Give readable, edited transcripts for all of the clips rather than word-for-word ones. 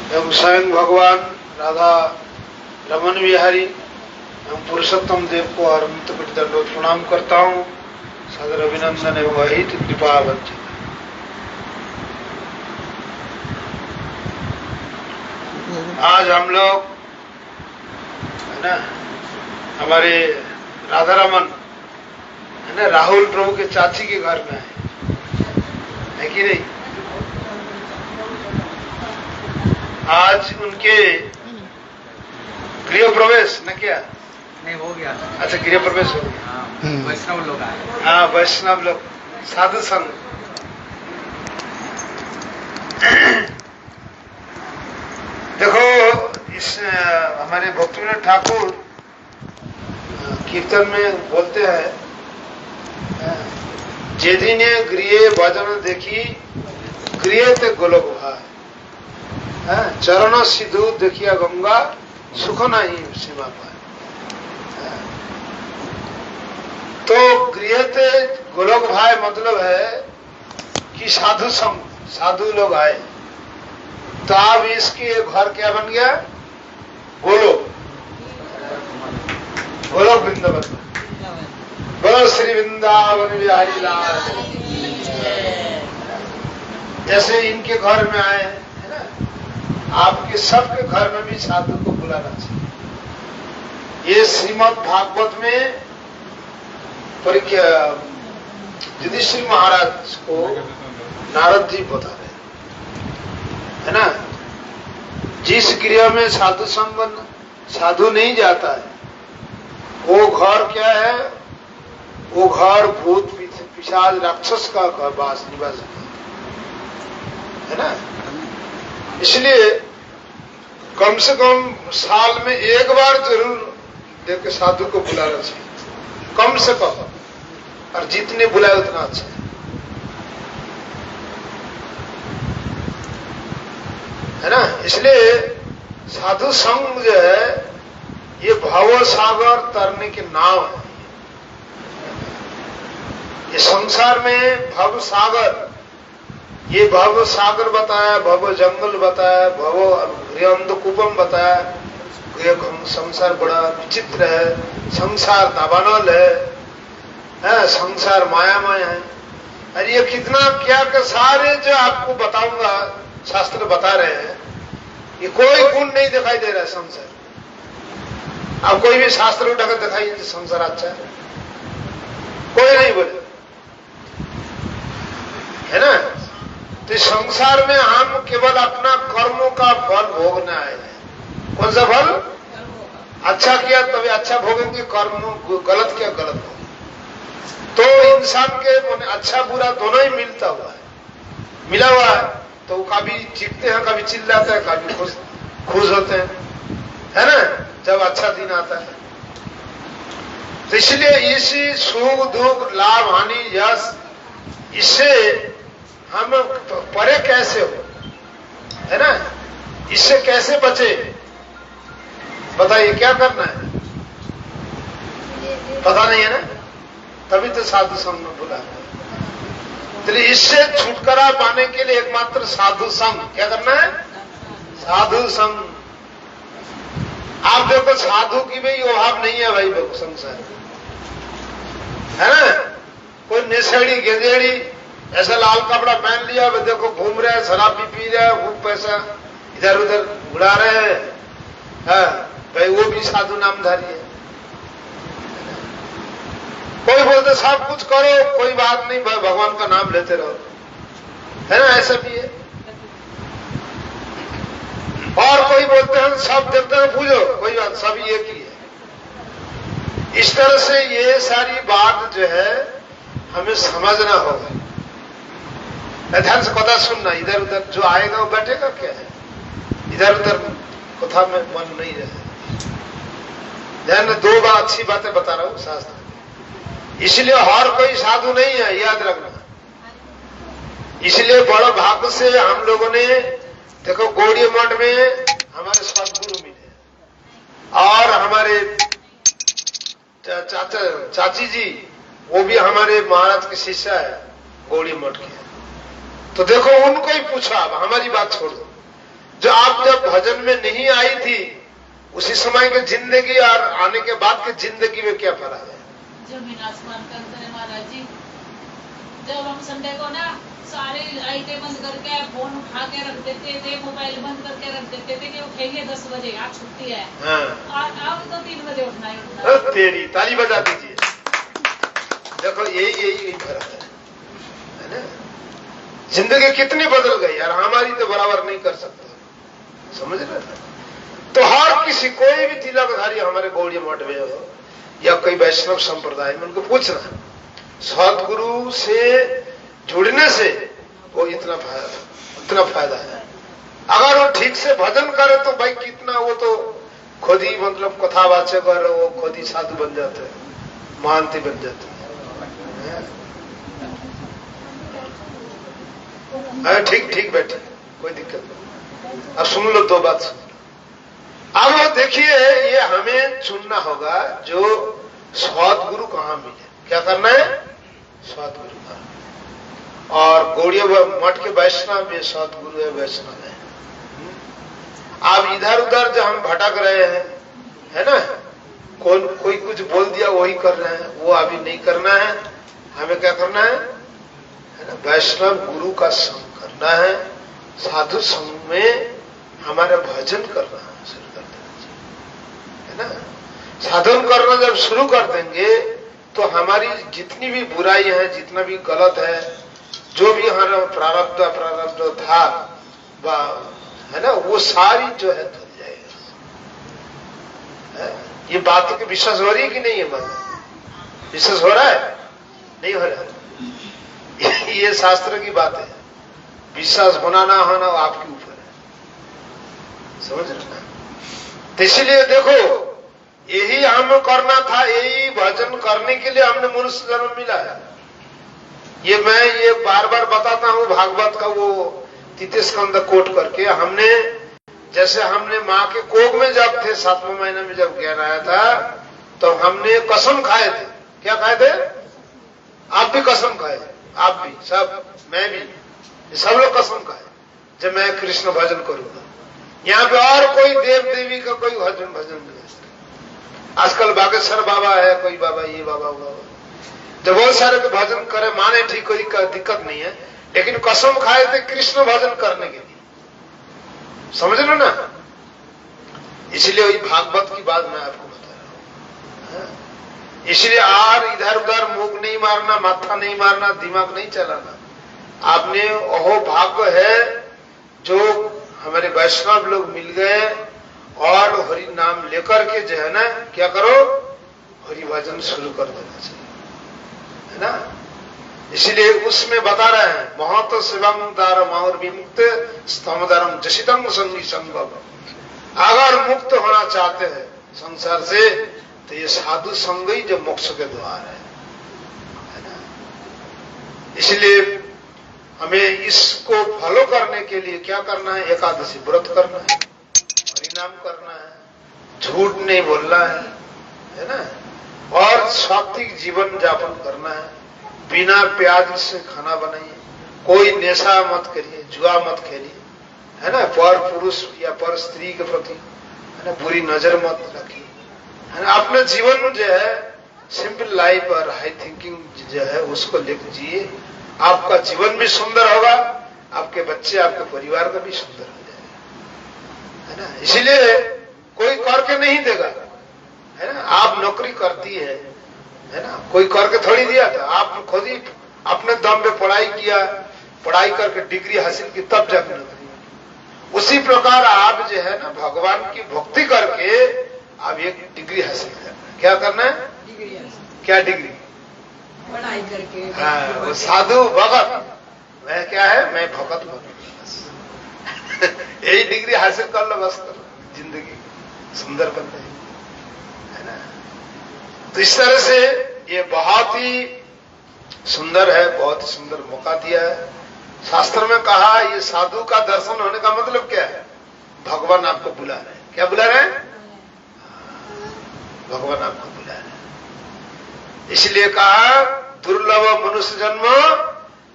एवं स्वयं भगवान राधा रमन बिहारी एवं पुरुषोत्तम देव को अनंत कोटि दंडवत प्रणाम करता हूँ। सादर अभिनंदन एवं अहित कृपा वंचित। आज हम लोग है ना हमारे राधा रमन है ना राहुल प्रभु के चाची के घर में है कि नहीं। आज उनके गृह प्रवेश न क्या नहीं हो गया। अच्छा गृह प्रवेश हो गया। वैष्णव लोग आए। हाँ वैष्णव लोग साधु संघ। देखो इस हमारे भक्तिविनोद ठाकुर कीर्तन में बोलते हैं जेदिने गृह भजन देखी गृह ते गोलोक भाई चरण सिद्धू देखिया गंगा सुख नहीं सीमा पाए। तो गृह ते गोलोक भाई मतलब है कि साधु संग साधु लोग आए तो अब इसके घर क्या बन गया गोलोक गोलोक वृंदावन। बोलो श्री वृंदावन बिहारी लाल। जैसे इनके घर में आए है ना आपके सबके घर में भी साधु को बुलाना चाहिए। ये श्रीमद् भागवत में युधिष्ठिर महाराज को नारद जी बता रहे है ना। जिस गृह में साधु संबंध साधु नहीं जाता है वो घर क्या है, वो घर भूत पिशाच राक्षस का घर निवास है ना। इसलिए कम से कम साल में एक बार जरूर देख साधु को बुलाना चाहिए कम से कम, और जितने बुलाए उतना अच्छा है ना। इसलिए साधु संग जो है ये भव सागर तरने के नाव है। ये संसार में भव सागर, ये भव सागर बताया, भव जंगल बताया, भव अंधकूपम बताया। ये संसार बड़ा विचित्र है, संसार दावानल है, संसार मायामय है। और ये कितना क्या के सारे जो आपको बताऊंगा शास्त्र बता रहे हैं, ये कोई गुण नहीं दिखाई दे रहा है संसार। आप कोई भी शास्त्र उठाकर दिखाइए संसार अच्छा है, कोई नहीं बोले है ना। तो संसार में हम केवल अपना कर्मों का फल भोगने आए हैं। कौन सा फल? अच्छा किया तभी अच्छा भोगेंगे, कर्म गलत किया गलत भोगेंगे। तो इंसान के अच्छा बुरा दोनों ही मिलता हुआ है, मिला हुआ है। तो कभी चिढ़ते हैं, कभी चिल्लाते हैं, कभी खुश होते हैं है ना जब अच्छा दिन आता है। तो इसलिए इसी सुख दुख लाभ हानि यश इससे हम परे कैसे हो है ना, इससे कैसे बचे बताइए क्या करना है, पता नहीं है ना। तभी तो साधु संग में बुला। तो इससे छुटकारा पाने के लिए एकमात्र साधु संग क्या करना है, साधु संग। आप देखो साधु की भी अभाव नहीं है भाई संसार है ना। कोई निशेड़ी गेजेड़ी ऐसा लाल कपड़ा पहन लिया, वो देखो घूम रहे हैं, शराब भी पी रहे हैं, खूब पैसा इधर उधर उड़ा रहे हैं भाई, वो भी साधु नामधारी है। कोई बोलते सब कुछ करो कोई बात नहीं, भगवान का नाम लेते रहो है ना, ऐसा भी है। और कोई बोलते हैं सब देवता पूजो, कोई बात सब एक ही है। इस तरह से ये सारी बात जो है हमें समझना होगा, ध्यान से कथा सुनना। इधर उधर जो आएगा वो बैठेगा क्या है, इधर उधर कथा में मन नहीं रहे। ध्यान में दो बात अच्छी बातें बता रहा हूं शास्त्र। इसलिए हर कोई साधु नहीं है, याद रखना। इसलिए बड़े भाग्य से हम लोगों ने देखो गौड़ी मठ में हमारे सदगुरु मिले और हमारे चाची जी वो भी हमारे महाराज के शिष्य है गौड़ी मठ के। तो देखो उनको ही पूछा, अब हमारी बात छोड़ दो। जो आप जब भजन में नहीं आई थी, उसी समय की जिंदगी और आने के बाद की जिंदगी में क्या फर्क है? जमीन आसमान का अंतर है महाराज जी। जब हम संडे को ना सारे लाइटें बंद करके फोन उठा के रख देते थे, मोबाइल बंद करके रख देते थे कि उठेंगे 10 बजे, आज छुट्टी है। हाँ। और अब तो 3 बजे उठना ही उठना है। तेरी ताली बजा दीजिए। देखो यही फर्क है ना? जिंदगी कितनी बदल गई यार, हमारी तो बराबर नहीं कर सकते, समझ रहे? तो हर किसी, कोई भी तिलकधारी हमारे गौड़ीय मठ में हो या कोई वैष्णव संप्रदाय में, उनको पूछना, सदगुरु से जुड़ने से वो इतना फायदा है। अगर वो ठीक से भजन करे तो भाई कितना, वो तो खुद ही मतलब कथावाचक और वो खुद ही साधु बन जाते हैं, महंती बन जाते हैं। ठीक बैठे, कोई दिक्कत नहीं। अब सुन लो, 2 बात सुन लो। अब देखिए, ये हमें चुनना होगा जो सदगुरु कहाँ मिले, क्या करना है? सदगुरु का। और गौड़ीय मठ के वैष्णव में सदगुरु है, वैष्णव है। आप इधर उधर जो हम भटक रहे हैं, है ना, कोई कुछ बोल दिया वही कर रहे हैं, वो अभी नहीं करना है। हमें क्या करना है ना? वैष्णव गुरु का संग करना है, साधु संग में हमारा भजन करना शुरू कर देना, है ना? साधन करना जब शुरू कर देंगे तो हमारी जितनी भी बुराई है, जितना भी गलत है, जो भी हमारा प्रारब्ध था, है ना, वो सारी जो है धुल जाएगा। ये बात की विश्वास हो रही है कि नहीं है? मन विश्वास हो रहा है? नहीं हो रहा? ये शास्त्र की बात है। विश्वास होना ना होना वो आपके ऊपर है, समझ रहे ना? तो इसलिए देखो, यही हमें करना था, यही भजन करने के लिए हमने मनुष्य जन्म मिला है। मैं ये बार बार बताता हूं, भागवत का वो 3 स्कंद कोट करके, जैसे हमने माँ के कोख में जब थे, 7वें महीने में जब ज्ञान आया था, तो हमने कसम खाए थे। क्या खाए थे? आप भी कसम खाए, आप भी, सब, मैं भी, सब लोग कसम खाए, जब मैं कृष्ण भजन करूंगा। यहाँ पे और कोई देव देवी का कोई भजन नहीं है। आजकल बागेश्वर बाबा है, कोई बाबा, ये बाबा, वो बाबा, जब बहुत सारे के भजन करे, माने ठीक, कोई दिक्कत नहीं है, लेकिन कसम खाए थे कृष्ण भजन करने के लिए, समझ लो ना? इसलिए वही भागवत की बात मैं आपको बता रहा हूं। इसलिए इधर उधर मुंह नहीं मारना, माथा नहीं मारना, दिमाग नहीं चलाना। आपने ओहो भाग्य है जो हमारे वैष्णव लोग मिल गए, और हरि नाम लेकर के जो है ना, क्या करो, हरि भजन शुरू कर देना चाहिए, है ना? इसलिए उसमें बता रहे हैं, महत शिवम दारम और विमुक्त स्तमदारम जशितम संगी संभव। अगर मुक्त होना चाहते हैं संसार से, तो ये साधु संग ही जो मोक्ष के द्वार है ना? इसलिए हमें इसको फॉलो करने के लिए क्या करना है? एकादशी व्रत करना है, हरिनाम करना है, झूठ नहीं बोलना है ना? और सात्विक जीवन यापन करना है, बिना प्याज से खाना बनाइए, कोई नेशा मत करिए, जुआ मत खेलिए, है ना? पर पुरुष या पर स्त्री के प्रति, है ना, बुरी नजर मत रखिए, है ना? अपने जीवन जो है सिंपल लाइफ और हाई थिंकिंग जो है उसको लेकर जिए। आपका जीवन भी सुंदर होगा, आपके बच्चे, आपके परिवार का भी सुंदर हो जाएगा, है ना? इसीलिए कोई करके नहीं देगा, है ना? आप नौकरी करती है ना, कोई करके थोड़ी दिया था, आप खुद ही अपने दम पे पढ़ाई किया, पढ़ाई करके डिग्री हासिल की, तब जाकर नौकरी। उसी प्रकार आप जो है ना, भगवान की भक्ति करके आप एक डिग्री हासिल करना। क्या करना है? क्या डिग्री? पढ़ाई करके। हाँ, वो साधु भगत, मैं क्या है, मैं भगत बनूंगा, बस यही डिग्री हासिल कर लो, बस जिंदगी सुंदर बन जाएगी, है ना? तो इस तरह से ये बहुत ही सुंदर है, बहुत ही सुंदर मौका दिया है। शास्त्र में कहा, ये साधु का दर्शन होने का मतलब क्या है? भगवान आपको बुला रहे हैं। क्या बुला रहे हैं? भगवान आपको बुला रहे हैं। इसलिए कहा, दुर्लभ मनुष्य जन्म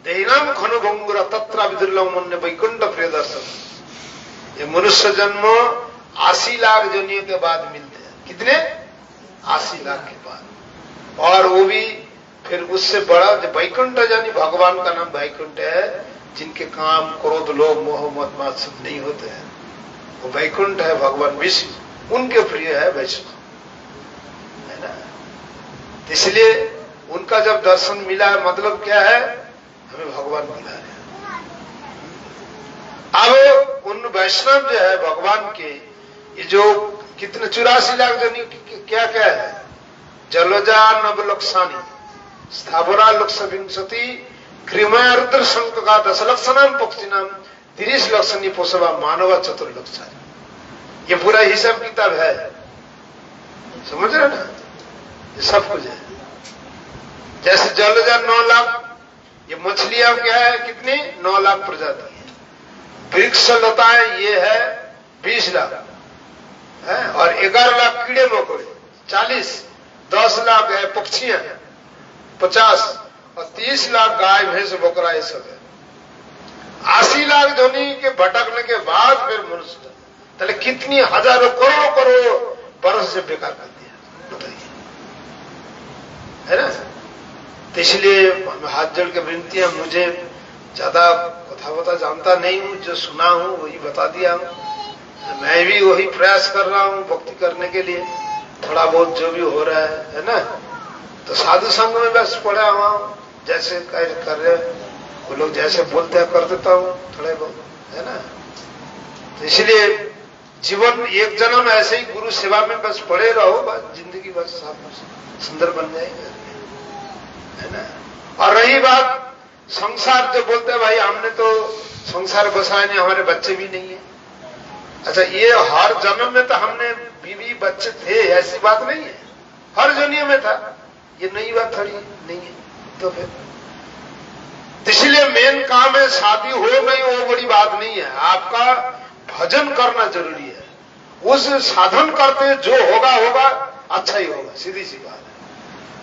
देहिनाम खनु भंगुरा तत्रा विदुर्लभ मुन्य वैकुंठ प्रिय दर्शन। ये मनुष्य जन्म 80 लाख जोनियों के बाद मिलते हैं। कितने? 80 लाख के बाद। और वो भी फिर उससे बड़ा जो वैकुंठ, यानी भगवान का नाम वैकुंठ है, जिनके काम क्रोध लोभ मोह मद मात्सर्य नहीं होते हैं, वो वैकुंठ है भगवान विष्णु, उनके प्रिय है वैष्णव, है ना। इसलिए उनका जब दर्शन मिला, मतलब क्या है, हमें भगवान मिला है। अब उन वैष्णव जो है भगवान के, ये जो कितने 84 लाख जन क्या क्या है, जलजा नवलक्षानी स्थावरा लक्षविंशति क्रिमया रुद्र शंक का 10 लक्षणाम पक्षिनाम 30 लक्षणी पोषवा मानवा चतुर्लक्षानी। ये पूरा हिसाब किताब है, समझ रहे ना, ये सब कुछ है। जैसे जलजा 9 लाख, ये मछलियां क्या है, कितनी? 9 लाख प्रजाति है। वृक्ष लताएं ये है 20 लाख है, और 11 लाख कीड़े मकोड़े 40, 10 लाख है पक्षियां 50, और 30 लाख गाय भैंस बकरा ये सब है। 80 लाख ध्वनि के भटकने के बाद फिर मनुष्य, तले कितनी हजारों करोड़ों करोड़ों वर्ष से बेकार कर दिया, बताइए, है ना। तो इसलिए हाथ जोड़ के विनती है, मुझे ज्यादा कथा बता जानता नहीं हूं, जो सुना हूं वही बता दिया हूं। मैं भी वही प्रयास कर रहा हूं भक्ति करने के लिए, थोड़ा बहुत जो भी हो रहा है ना। तो साधु संघ में बस पड़ा हुआ हूं, जैसे कर रहे वो लोग जैसे बोलते हैं कर देता हूं थोड़े बहुत, है ना। तो इसलिए जीवन एक जन्म ऐसे ही गुरु सेवा में बस पड़े रहो, बस जिंदगी बस सुंदर बन जाएगी, है ना। और रही बात संसार, जो बोलते हैं भाई हमने तो संसार बसाए नहीं, हमारे बच्चे भी नहीं है। अच्छा, ये हर जन्म में तो हमने बीवी बच्चे थे, ऐसी बात नहीं है, हर जन्म में था, ये नई बात थोड़ी नहीं है। तो फिर इसलिए मेन काम है, शादी हो नहीं हो बड़ी बात नहीं है, आपका भजन करना जरूरी है। उस साधन करते जो होगा होगा अच्छा ही होगा, सीधी सी बात है।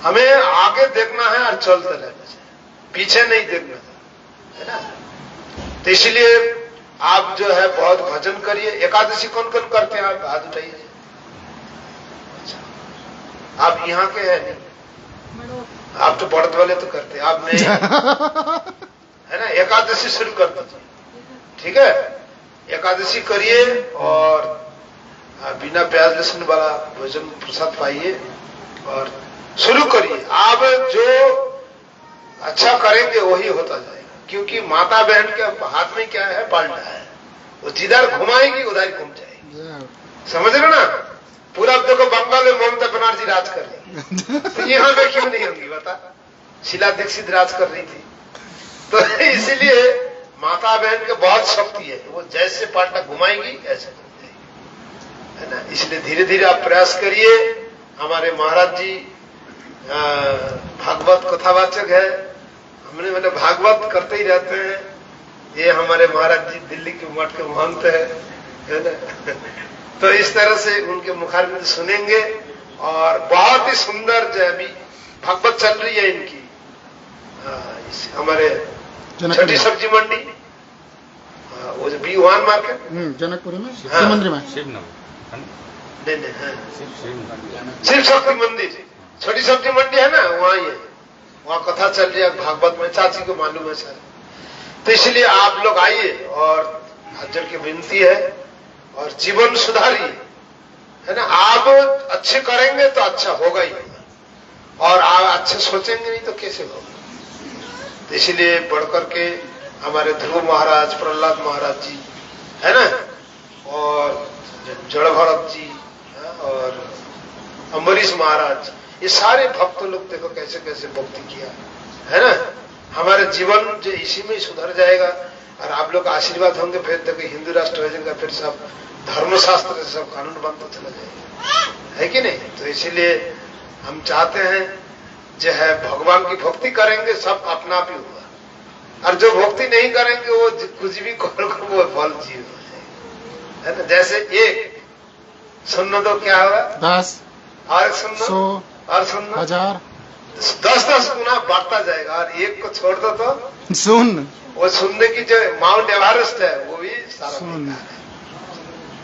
हमें आगे देखना है और चलते रहना चाहिए, पीछे नहीं देखना है ना। तो इसलिए आप जो है बहुत भजन करिए। एकादशी कौन कौन करते हैं? आप हाथ उठाइए। अच्छा, आप यहाँ के हैं नहीं, आप तो बड़द वाले तो करते हैं, आप नहीं है ना। एकादशी शुरू कर दीजिए, ठीक है। एकादशी करिए और बिना प्याज लहसुन वाला भोजन प्रसाद पाइए और शुरू करिए। आप जो अच्छा करेंगे वही होता जाएगा, क्योंकि माता बहन के हाथ में क्या है, पाल्टा है, वो जिधर घुमाएगी उधर घूम जाएगी, समझ रहे ना। पूरा देखो बंगाल में ममता बनर्जी राज कर रही, तो यहाँ पे क्यों नहीं होंगी बता, शीला दीक्षित राज कर रही थी। तो इसीलिए माता बहन के बहुत शक्ति है, वो जैसे पाल्टा घुमाएंगी ऐसे घूम जाएगी, है ना। इसलिए धीरे धीरे आप प्रयास करिए। हमारे महाराज जी भागवत कथावाचक है, हमने मतलब भागवत करते ही रहते हैं। ये हमारे महाराज जी दिल्ली के मठ के महंत है ना। तो इस तरह से उनके मुखारबिंद सुनेंगे और बहुत ही सुंदर जो अभी भागवत चल रही है इनकी, हमारे छोटी सब्जी मंडी, वो जो B1 मार्केट जनकपुरी में शिव मंदिर में, शिव शक्ति मंदिर, छोटी सब्जी मंडी है ना, वहां ही है, वहां कथा चल रही है भागवत में, चाची को मालूम है सर। तो इसलिए आप लोग आइए और हाथ जोड़ के विनती है और जीवन सुधारिए, है ना। आप अच्छे करेंगे तो अच्छा होगा ही होगा, और आप अच्छे सोचेंगे नहीं तो कैसे होगा। तो इसलिए बढ़कर के हमारे ध्रुव महाराज, प्रहलाद महाराज जी, है ना, और जड़ भरत जी और अम्बरीश महाराज, ये सारे भक्त लोग देखो कैसे कैसे भक्ति किया, है ना। हमारे जीवन जो इसी में सुधर जाएगा और आप लोग का आशीर्वाद होंगे, फिर देखो हिंदू राष्ट्र हो जाएगा, फिर सब धर्मशास्त्र से सब कानून बनता चला जाएगा, है कि नहीं। तो इसीलिए हम चाहते हैं जो है भगवान की भक्ति करेंगे सब अपना आप ही होगा, और जो भक्ति नहीं करेंगे वो कुछ भी करोगे वो फल जीव है ना। जैसे एक सुनना तो क्या होगा 10 और सुनना 100 और सुनना 1000 10 गुना बढ़ता जाएगा, और एक को छोड़ दो तो सुन, वो सुनने की जो माउंट एवरेस्ट है वो भी सारा सुन। बेकार है।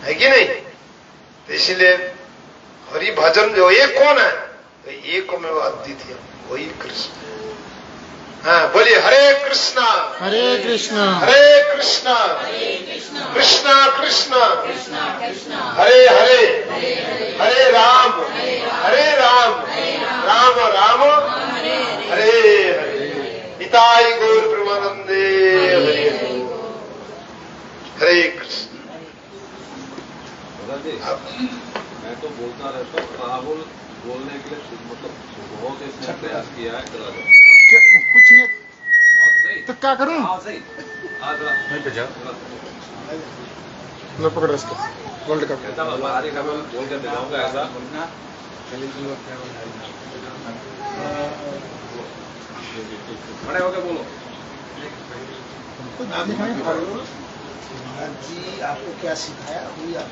है कि नहीं? तो इसलिए हरि भजन जो एक कौन है? तो एक में वो अद्वितीय वही कृष्ण। हाँ बोलिए हरे कृष्णा हरे कृष्णा हरे कृष्णा कृष्णा कृष्णा हरे हरे हरे राम राम राम हरे हरे। निताई गौर प्रेमानंदे हरे हरे कृष्ण। मैं तो बोलता रहता हूँ, राहुल बोलने के लिए मतलब बहुत इसने प्रयास किया है, करा दो कुछ नहीं सही तो क्या करूं? हाँ सही लो पकड़ इसको वर्ल्ड कप। कहता मैं बाहरी का मैं बोल कर दिखाऊंगा ऐसा। खड़े होके बोलो। जी आपको क्या सिखाया वही आप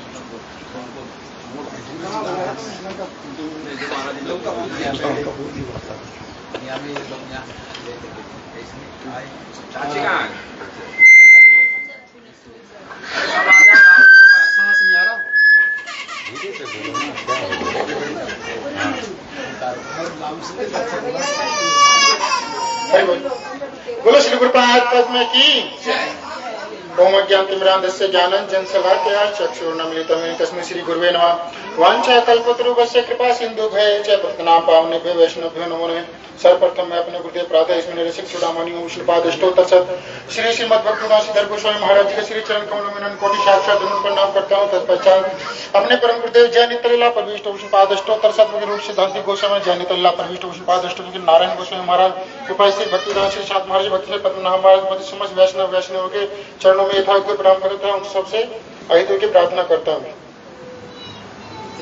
चाची कहाँ है? सांस नहीं आ रहा। बोलो श्री गुरुपाद पद्म की ओम अज्ञानतिमिरान्धस्य ज्ञानाञ्जन शलाकया चक्षुर्नमिलितं तस्मै श्री गुरुवे नमः। वाञ्छा कल्पतरुभ्यश्च कृपा सिन्धुभ्यश्च पतितानां पावनेभ्यो वैष्णवेभ्यो नमो नमः। सर्वप्रथम मैं अपने गुरुदेव प्रातः इसमें रसिक चूड़ामणि ओम श्रीपादष्टोत्तरशत श्री श्रीमद् भक्तिदास गोस्वामी महाराज जी के श्री चरण कमलों में अनंत कोटि साक्षात दंड प्रणाम करता हूँ। तत्पश्चात अपने परम गुरुदेव जय नित्यलीला परविष्ट श्रीपादष्टोत्तरशत रूप सिद्धांति गोस्वामी जय नित्यलीला परविष्ट श्रीपादष्टोत्तर नारायण गोस्वामी महाराज कृपा से भक्तिदास श्री सात महाराज भक्ति पद्मनाभ महाराज समस्त वैष्णव के चरणों में यथावत प्रणाम करता हूँ। सबसे अहित की प्रार्थना करता हूँ।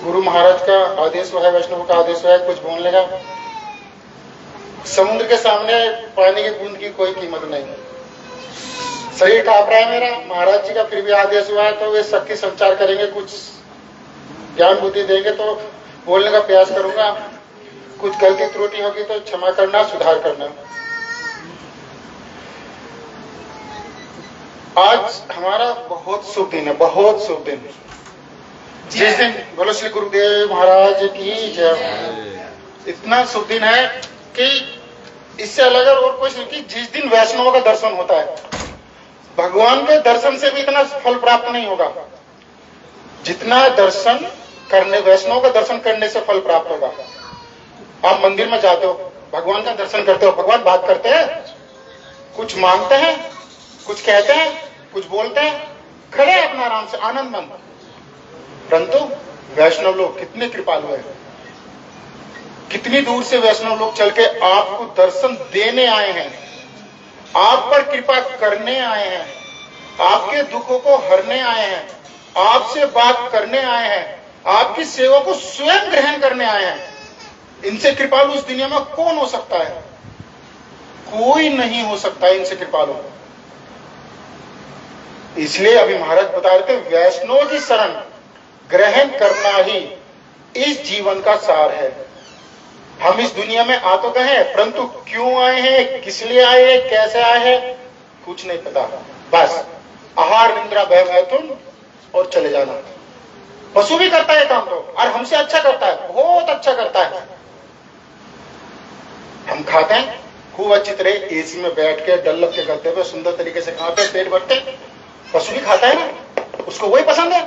गुरु महाराज का आदेश है, वैष्णव का आदेश है, कुछ बोलने का। समुद्र के सामने पानी की बूंद की कोई कीमत नहीं। शरीर कांप रहा है मेरा, महाराज जी का फिर भी आदेश हुआ है तो वे शक्ति संचार करेंगे, कुछ ज्ञान बुद्धि देंगे तो बोलने का प्रयास करूंगा। कुछ गलती त्रुटि होगी तो क्षमा करना, सुधार करना। आज हमारा बहुत शुभ दिन है, बहुत शुभ दिन। जिस दिन बोलो श्री गुरुदेव महाराज की जय। इतना शुभ दिन है कि इससे अलग और कुछ नहीं कि जिस दिन वैष्णव का दर्शन होता है, भगवान के दर्शन से भी इतना फल प्राप्त नहीं होगा जितना दर्शन करने, वैष्णव का दर्शन करने से फल प्राप्त होगा। आप मंदिर में जाते हो, भगवान का दर्शन करते हो, भगवान बात करते हैं, कुछ मांगते हैं, कुछ कहते हैं, कुछ बोलते हैं, खड़े अपना आराम से आनंद मंद। परंतु वैष्णव लोग कितने कृपालु हैं, कितनी दूर से वैष्णव लोग चल के आपको दर्शन देने आए हैं, आप पर कृपा करने आए हैं, आपके दुखों को हरने आए हैं, आपसे बात करने आए हैं, आपकी सेवा को स्वयं ग्रहण करने आए हैं। इनसे कृपालु इस दुनिया में कौन हो सकता है? कोई नहीं हो सकता है इनसे कृपालु। इसलिए अभी महाराज बता रहे थे, वैष्णव की शरण ग्रहण करना ही इस जीवन का सार है। हम इस दुनिया में आ तो गए हैं, परंतु क्यों आए हैं, किस लिए आए हैं, कैसे आए हैं, कुछ नहीं पता। बस आहार निद्रा भय मैथुन और चले जाना। पशु भी करता है काम तो, और हमसे अच्छा करता है, बहुत अच्छा करता है। हम खाते हैं खूब अच्छी तरह, एसी में बैठ के डल्लक के गद्दे पे सुंदर तरीके से खाते हैं, पेट भरते। पशु भी खाता है ना, उसको वही पसंद है।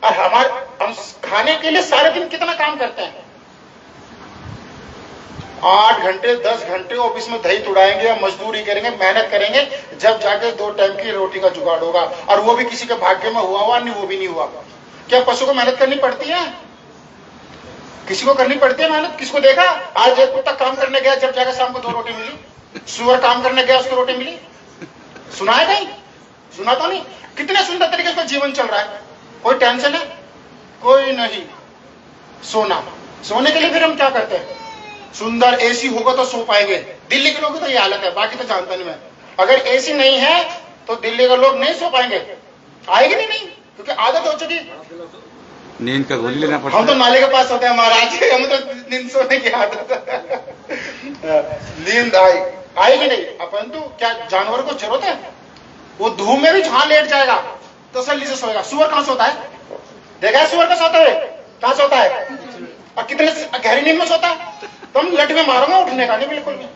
और हम खाने के लिए सारे दिन कितना काम करते हैं, 8 घंटे 10 घंटे ऑफिस में दही तुड़ाएंगे, मजदूरी करेंगे, मेहनत करेंगे, जब जाके 2 टाइम की रोटी का जुगाड़ होगा। और वो भी किसी के भाग्य में हुआ नहीं, वो भी नहीं हुआ। क्या पशु को मेहनत करनी पड़ती है? किसी को करनी पड़ती है मेहनत? किसको देखा? आज एक कुत्ता काम करने गया, जब जाकर शाम को 2 रोटी मिली। सुअर काम करने गया, उसको रोटी मिली। सुना है कहीं? सुना तो नहीं। कितने सुंदर तरीके से जीवन चल रहा है, कोई टेंशन है? कोई नहीं। सोने के लिए फिर हम क्या करते हैं? सुंदर एसी होगा तो सो पाएंगे। दिल्ली के लोगों की तो ये हालत है, बाकी तो जानता नहीं मैं। अगर एसी नहीं है तो दिल्ली के लोग नहीं सो पाएंगे, आएगी नहीं, क्योंकि आदत हो चुकी। नींद का गोली लेना पड़ता है। हम तो नाले के पास होते हैं महाराज, हम तो नींद सोने की आदत नींद आएगी नहीं। परंतु क्या जानवर को जरूरत है? वो धूप में भी जहां लेट जाएगा तसल्ली से सोएगा। सुअर कहां सोता है? देखा है सुअर का सोते हुए? कहाँ सोता है और कितने गहरी नींद में सोता है? तुम लट में मारोगे, उठने का नहीं बिल्कुल भी।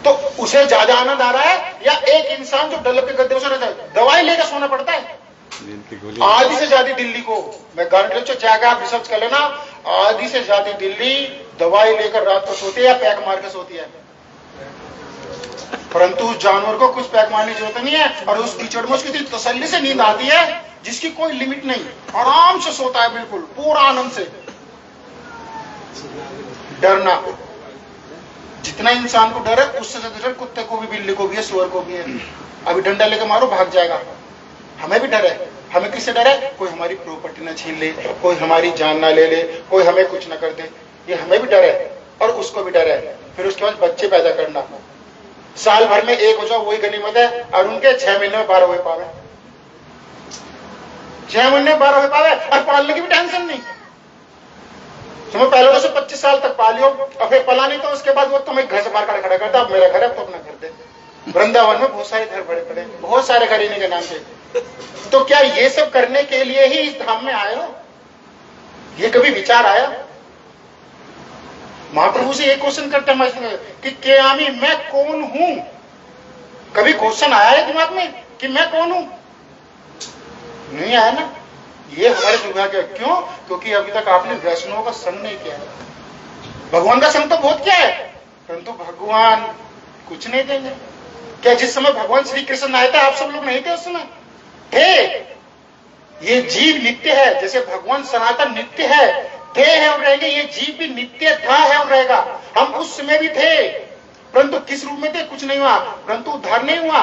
तो उसे ज्यादा आनंद आ रहा है या एक इंसान जो डल्लब के गद्दे में सो रहता है? दवाई लेकर सोना पड़ता है। नींद की गोली आधी से ज्यादा दिल्ली को मैं गारंटी जाकर आप रिसर्च कर लेना, आधी से ज्यादा दिल्ली दवाई लेकर रात को सोती है या पैक मार के सोती है। परंतु उस जानवर को कुछ पैक मारने की जरूरत नहीं है और उस कीचड़ में उसकी इतनी तसल्ली से नींद आती है जिसकी कोई लिमिट नहीं, आराम से सोता है बिल्कुल पूरा आनंद से। डरना, जितना इंसान को डर है उससे ज्यादा डर कुत्ते को भी, बिल्ली को भी है, सुअर को भी है। अभी डंडा लेकर मारो भाग जाएगा। हमें भी डर है। हमें किससे डर है? कोई हमारी प्रॉपर्टी ना छीन ले, कोई हमारी जान ना ले ले, कोई हमें कुछ ना कर दे, ये हमें भी डर है और उसको भी डर है। फिर उसके बाद बच्चे पैदा करना, साल भर में एक हो जाओ वही गनीमत है और उनके 6 महीने में 12 हुए पावे, 6 महीने में 12 हुए पावे और पालने की भी टेंशन नहीं। तुम्हें पहले से 25 साल तक पालियो और फिर पला नहीं तो उसके बाद वो तुम्हें घर से बाहर खड़ा करता, अब मेरा घर है तो अपना घर दे। वृंदावन में बहुत सारे घर बड़े पड़े, बहुत सारे घर इन्हीं के नाम पे। तो क्या ये सब करने के लिए ही इस धाम में आए हो? ये कभी विचार आया? महाप्रभु से एक क्वेश्चन करते हैं कि केयामी, मैं कौन हूं? कभी क्वेश्चन आया है दिमाग में कि मैं कौन हूं? नहीं आया ना। ये हमारे दुर्भाग्य है। क्यों? क्योंकि अभी तक आपने वैष्णवों का संग नहीं किया है। भगवान का संग तो बहुत किया है, परंतु भगवान कुछ नहीं देंगे। क्या जिस समय भगवान श्री कृष्ण आए थे आप सब लोग नहीं थे? उस समय थे। ये जीव नित्य है, जैसे भगवान सनातन नित्य है, थे है और रहेंगे। ये जीव भी नित्य था, है और रहेगा। हम उस समय भी थे, परंतु किस रूप में थे? कुछ नहीं हुआ, परंतु उद्धार नहीं हुआ।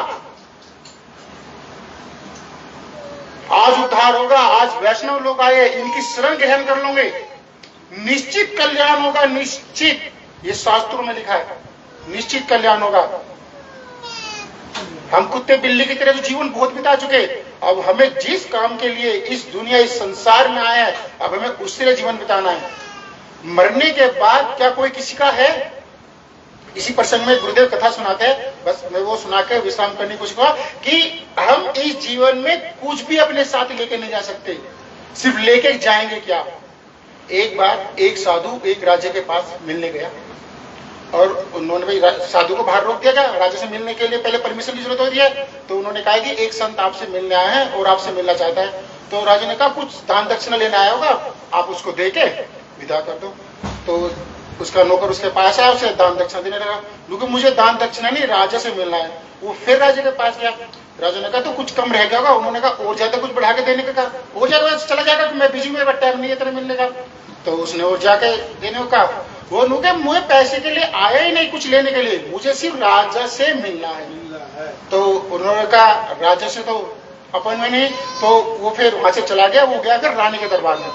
आज उद्धार होगा, आज वैष्णव लोग आए, इनकी शरण ग्रहण कर लोगे, निश्चित कल्याण होगा, निश्चित। ये शास्त्रों में लिखा है, निश्चित कल्याण होगा। हम कुत्ते बिल्ली की तरह तो जीवन बहुत बिता चुके, अब हमें जिस काम के लिए इस दुनिया, इस संसार में आया है, अब हमें उसके लिए जीवन बिताना है। मरने के बाद क्या कोई किसी का है? इसी प्रसंग में गुरुदेव कथा सुनाते हैं, बस मैं वो सुना के विश्राम करने की कोशिश करूंगा कि हम इस जीवन में कुछ भी अपने साथ लेके नहीं जा सकते, सिर्फ लेके जाएंगे क्या। एक बार एक साधु एक राजा के पास मिलने गया और उन्होंने भाई साधु को बाहर रोक दिया गया। राजा से मिलने के लिए पहले परमिशन की जरूरत होती है, तो उन्होंने कहा कि एक संत आपसे मिलने आया है और आपसे मिलना चाहता है। तो राजा ने कहा कुछ दान दक्षिणा लेने आया होगा, आप उसको दे के विदा कर दो। तो उसका नौकर उसके पास आया, उसे दान दक्षिणा देने लगा। क्योंकि मुझे दान दक्षिणा नहीं, राजा से मिलना है। वो फिर राजा के पास गया, राजा ने कहा तो कुछ कम रह गया होगा। उन्होंने कहा और ज्यादा कुछ बढ़ा के देने का कहा, हो जाएगा चला जाएगा, तो मैं बिजी, मेरा टाइम नहीं है तेरे मिलने का। तो उसने और जाके देने को कहा। वो नुके मुझे पैसे के लिए आया ही नहीं कुछ लेने के लिए, मुझे सिर्फ राजा से मिलना है। तो उन्होंने कहा राजा से तो अपॉइंटमेंट नहीं, तो वो फिर वहां से चला गया। वो गया फिर रानी के दरबार में।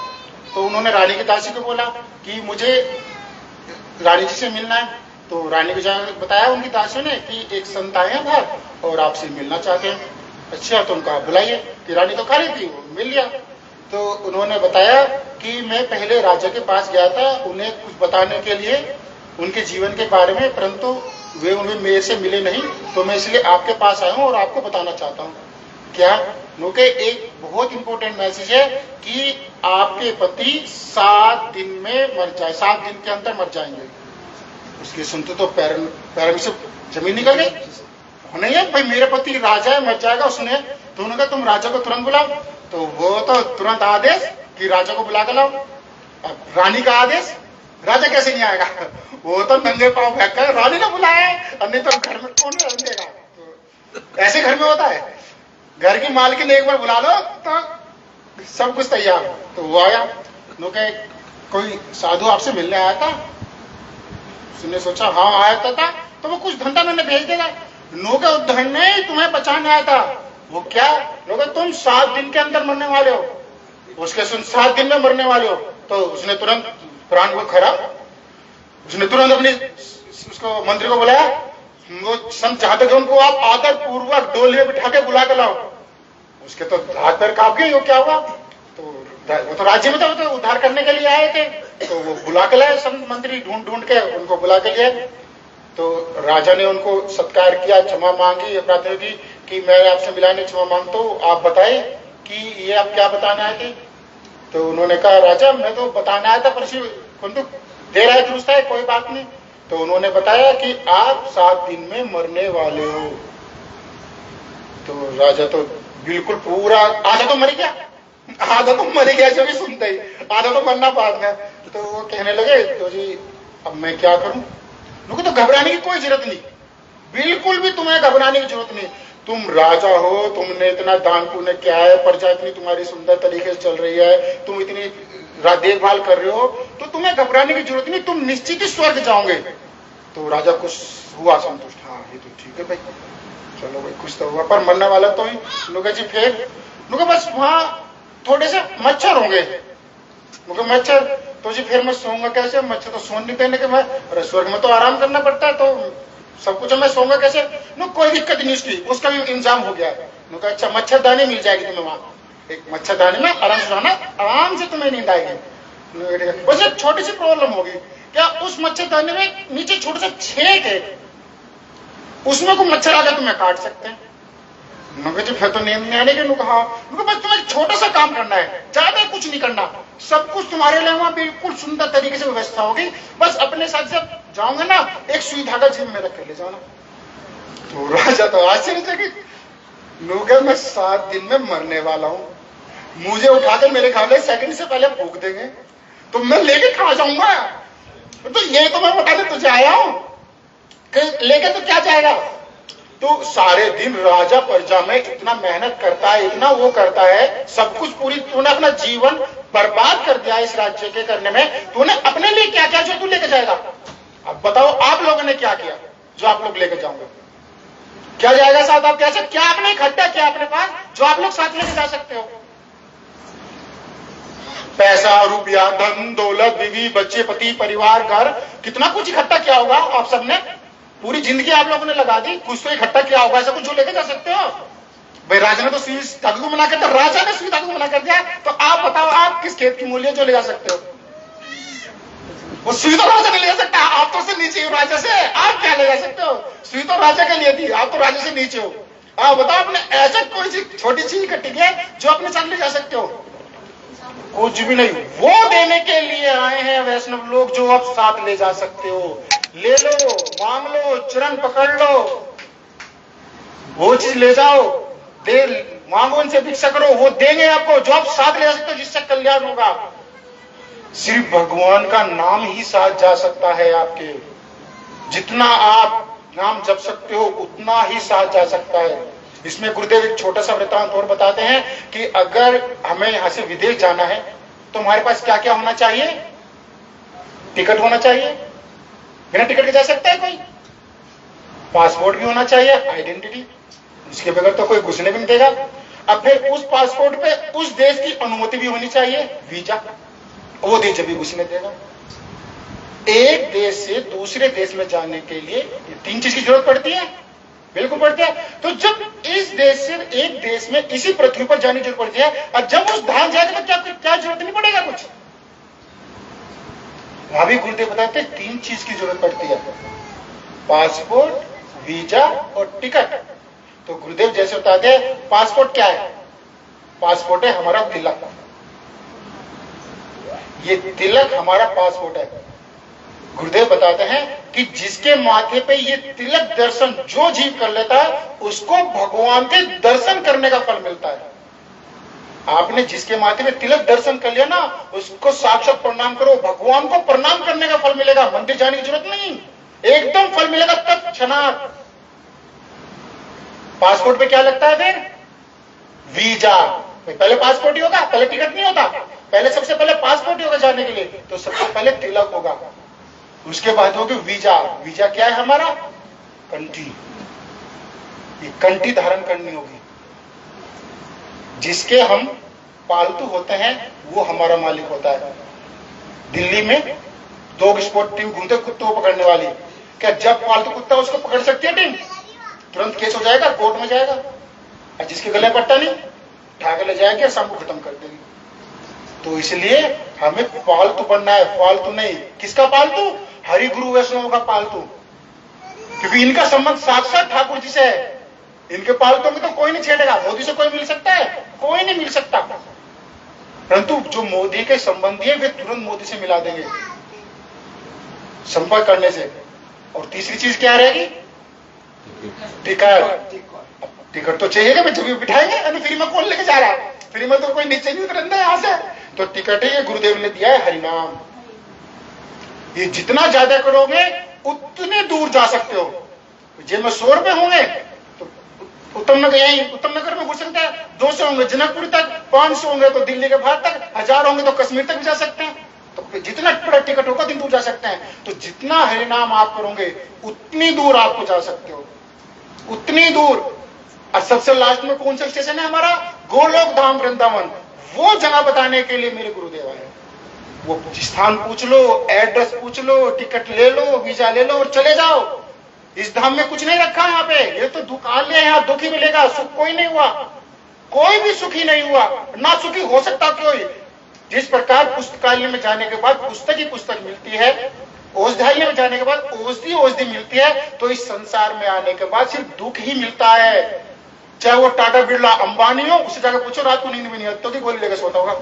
तो उन्होंने रानी की दासी को बोला कि मुझे रानी जी से मिलना है। तो रानी को जाकर बताया उनकी दासियों ने कि एक संत आए हैं बाहर और आपसे मिलना चाहते हैं। अच्छा, तो उनका बुलाइए। कि रानी तो खाली थी, वो मिल लिया। तो उन्होंने बताया कि मैं पहले राजा के पास गया था उन्हें कुछ बताने के लिए उनके जीवन के बारे में, परंतु वे उन्हें मेरे से मिले नहीं, तो मैं इसलिए आपके पास आया हूं और आपको बताना चाहता हूं। क्या? क्योंकि एक बहुत इंपॉर्टेंट मैसेज है कि आपके पति 7 दिन में मर जाए, 7 दिन के अंदर मर जाएंगे। उसके सुनते तो पैर में से जमीन निकल गई। नहीं है भाई, मेरे पति राजा है, मर जाएगा। उसने तो उन्होंने कहा तुम राजा को तुरंत बुलाओ। तो वो तो तुरंत आदेश कि राजा को बुला कर लाओ। अब रानी का आदेश, राजा कैसे नहीं आएगा? वो तो नंगे पांव फेंक कर रानी ने बुलाया, और नहीं तो घर में कौन रहने देगा? तो ऐसे घर में होता है, घर की मालकिन एक बार बुला लो तो सब कुछ तैयार हो। तो वो आया, नो के कोई साधु आपसे मिलने आया था। उसने सोचा हाँ आया था, तो वो कुछ धंधा मैंने भेज देगा। नो के उद्धरण ने तुम्हें बचाने आया था। वो क्या? नो के तुम 7 दिन के अंदर मरने वाले हो। उसके सुन 7 दिन में मरने वाले हो। तो उसने तुरंत प्राण को खरा, उसने तुरंत अपने उसको मंत्री को बुलाया। वो संत चाहते थे उनको आप आदर पूर्वक डोले बिठा के बुला कर लाओ। उसके तो हाथ पैर कांप गए। वो क्या हुआ? तो वो तो राज्य में तो उद्धार करने के लिए आए थे। तो वो बुला के लाए, संत मंत्री ढूंढ के उनको बुला के लिए। तो राजा ने उनको सत्कार किया, क्षमा मांगी, प्रार्थना की कि मैं आपसे मिलाने क्षमा मांगता हूँ, आप बताए कि ये आप क्या बताने आए थे? तो उन्होंने कहा राजा मैं तो बताने आया था, पर तो देर है दुरुस्त है, कोई बात नहीं। तो उन्होंने बताया कि आप 7 दिन में मरने वाले हो। तो राजा तो बिल्कुल पूरा, आधा तो मर गया, आधा तो मर गया जो भी सुनते ही, आधा तो मरना बाद में। तो वो कहने लगे तो जी अब मैं क्या करूं? उनको तो घबराने की कोई जरूरत नहीं, बिल्कुल भी तुम्हें घबराने की जरूरत नहीं। तुम राजा हो, तुमने इतना दान पुण्य किया है, प्रजा इतनी तुम्हारी सुंदर तरीके से चल रही है, तुम इतनी देखभाल कर रहे हो, तो तुम्हें घबराने की जरूरत नहीं, तुम निश्चित ही स्वर्ग जाओगे। तो राजा कुछ हुआ संतुष्ट, हाँ ये तो ठीक है भाई, चलो भाई कुछ तो हुआ, पर मरने वाला तो ही। लोग जी फिर बस वहां थोड़े से मच्छर होंगे, मच्छर तो जी फिर मैं सोऊंगा कैसे? मच्छर तो सोने नहीं देने के, मैं अरे स्वर्ग में तो आराम करना पड़ता है, तो सब कुछ मैं सोऊंगा कैसे? कोई दिक्कत नहीं उसकी, उसका भी इंतजाम हो गया है। अच्छा मच्छरदानी मिल जाएगी तुम्हें वहां, एक मच्छरदानी में आराम से रहना, आराम से तुम्हें नींद आएगी। बस एक छोटी सी प्रॉब्लम होगी, क्या उस मच्छरदानी में नीचे छोटा सा छेद है, उसमें कोई मच्छर आकर तुम्हें काट सकते हैं। फिर तो नींद नहीं आने के। कहा बस तुम्हें एक छोटा सा काम करना है, ज्यादा कुछ नहीं करना, सब कुछ तुम्हारे लिए वहां बिल्कुल सुंदर तरीके से व्यवस्था होगी, बस अपने साथ जब जाओगे ना एक सुई धागा जेब में रख कर ले जाना। तो राजा तो आश्चर्यचकित, मैं 7 दिन में मरने वाला हूं, मुझे उठाकर मेरे खाने सेकंड से पहले फूक देंगे, तो मैं लेके कहा जाऊंगा? तो ये तो मैं बताने तुझे आया हूं, लेके तो क्या जाएगा? तो सारे दिन राजा प्रजा में इतना मेहनत करता है, इतना वो करता है, सब कुछ पूरी, तूने अपना जीवन बर्बाद कर दिया इस राज्य के करने में, तूने अपने लिए क्या किया जो तू लेके जाएगा? अब बताओ आप लोगों ने क्या किया जो आप लोग लेके जाओगे? क्या जाएगा साथ? आप कैसे, क्या आपने इकट्ठा किया अपने पास जो आप लोग साथ लेके जा सकते हो? पैसा, रुपया, धन दौलत, बीवी बच्चे, पति परिवार, घर, कितना कुछ इकट्ठा किया होगा आप सबने, पूरी जिंदगी आप लोगों ने लगा दी, कुछ तो इकट्ठा किया होगा, ऐसा कुछ जो लेके जा सकते हो? भाई राजा ने तो सुई धागे को मना कर दिया, राजा ने सुई धागे को मना कर दिया, तो आप बताओ आप किस खेत की मूल्य जो ले जा सकते हो? वो सुई तो राजा ने ले जा सकता है, आप तो से नीचे हो राजा से, आप क्या ले जा सकते हो? सुई तो राजा के लिए थी, आप तो राजा से नीचे हो। आप बताओ आपने ऐसा कोई सी छोटी चीज इकट्ठी की है जो अपने साथ ले जा सकते हो? कुछ भी नहीं। वो देने के लिए आए हैं वैष्णव लोग जो आप साथ ले जा सकते हो, ले लो, मांग लो, चरण पकड़ लो, वो चीज ले जाओ, दे मांगो, उनसे भिक्षा करो, वो देंगे आपको जो आप साथ ले जा सकते हो, जिससे कल्याण होगा। सिर्फ भगवान का नाम ही साथ जा सकता है आपके, जितना आप नाम जप सकते हो उतना ही साथ जा सकता है। इसमें गुरुदेव एक छोटा सा वृत्तांत और बताते हैं कि अगर हमें यहां से विदेश जाना है तो हमारे पास क्या क्या होना चाहिए? टिकट होना चाहिए, बिना टिकट के जा सकता है कोई? पासपोर्ट भी होना चाहिए, आइडेंटिटी, इसके बगैर तो कोई घुसने भी नहीं देगा। अब फिर उस पासपोर्ट पे उस देश की अनुमति भी होनी चाहिए, वीजा, वो देश जब भी घुसने देगा। एक देश से दूसरे देश में जाने के लिए 3 चीज की जरूरत पड़ती है, बिल्कुल पड़ती है। तो जब इस देश से एक देश में इसी पृथ्वी पर जाने की जरूरत पड़ती है, और जब उस धाम जाएगा तो क्या जरूरत नहीं पड़ेगा कुछ? वहां भी गुरुदेव बताते 3 चीज की जरूरत पड़ती है, पासपोर्ट, वीजा और टिकट। तो गुरुदेव जैसे बताते हैं पासपोर्ट क्या है? पासपोर्ट है हमारा तिलक, ये तिलक हमारा पासपोर्ट है। गुरुदेव बताते हैं कि जिसके माथे पे ये तिलक दर्शन जो जीव कर लेता है उसको भगवान के दर्शन करने का फल मिलता है। आपने जिसके माथे पे तिलक दर्शन कर लिया ना, उसको साक्षात प्रणाम करो, भगवान को प्रणाम करने का फल मिलेगा, मंदिर जाने की जरूरत नहीं, एकदम फल मिलेगा तत्क्षणात। पासपोर्ट पे क्या लगता है फिर? वीजा। पहले पासपोर्ट ही होगा, पहले टिकट नहीं होता, पहले सबसे पहले पासपोर्ट ही होगा जाने के लिए, तो सबसे पहले तिलक होगा, उसके बाद होगी वीजा। वीजा क्या है हमारा? कंठी, ये कंठी धारण करनी होगी। जिसके हम पालतू होते हैं वो हमारा मालिक होता है। दिल्ली में डॉग स्पॉट टीम घूमते कुत्तों को पकड़ने वाली, क्या जब पालतू कुत्ता उसको पकड़ सकती है टीम? तुरंत केस हो जाएगा, कोर्ट में जाएगा, और जिसके गले पट्टा नहीं उठा के ले जाएगी और सब को खत्म कर देगी। तो इसलिए हमें पालतू बनना है, फालतू नहीं। किसका पालतू? हरि गुरु वैष्णव का पालतू, क्योंकि इनका संबंध साक्षात ठाकुर जी से है। इनके पालतों में तो कोई नहीं छेड़ेगा। मोदी से कोई मिल सकता है? कोई नहीं मिल सकता। परंतु जो मोदी के संबंधी है वे तुरंत मोदी से मिला देंगे संपर्क करने से। और तीसरी चीज क्या रहेगी? टिकट। टिकट तो चाहिए कि जब बिठाएंगे, अरे फ्री में कौन लेके जा रहा है? फ्री में तो कोई नीचे नहीं उतरता है यहां से। तो टिकट है, ये गुरुदेव ने दिया है हरिनाम। ये जितना ज्यादा करोगे उतने दूर जा सकते हो। जेब में 100 रुपए होंगे तो उत्तम नगर, यही उत्तम नगर में घुस सकते हैं। 200 होंगे जनकपुर तक, 500 होंगे तो दिल्ली के बाहर तक, 1000 होंगे तो कश्मीर तक भी जा सकते हैं। तो जितना बड़ा टिकट होगा उतनी दूर जा सकते हैं। तो जितना हरिनाम आप करोगे उतनी दूर आपको जा सकते हो, उतनी दूर। और सबसे लास्ट में कौन सा स्टेशन है हमारा? गोलोक धाम वृंदावन। वो जगह बताने के लिए मेरे गुरुदेव आए। वो स्थान पूछ लो, एड्रेस पूछ लो, टिकट ले लो, वीजा ले लो और चले जाओ। इस धाम में कुछ नहीं रखा है यहाँ पे। ये तो दुकान है, यहाँ दुख ही मिलेगा, सुख कोई नहीं हुआ। कोई भी सुखी नहीं हुआ, ना सुखी हो सकता कोई। जिस प्रकार पुस्तकालय में जाने के बाद पुस्तक ही पुस्तक मिलती है, औषधालय में जाने के बाद औषधि औषधि मिलती है, तो इस संसार में आने के बाद सिर्फ दुख ही मिलता है। चाहे वो टाटा बिरला अंबानी हो, उससे जाकर पूछो रात को नींद में नहीं आती तो कि गोली लेकर सोता होगा,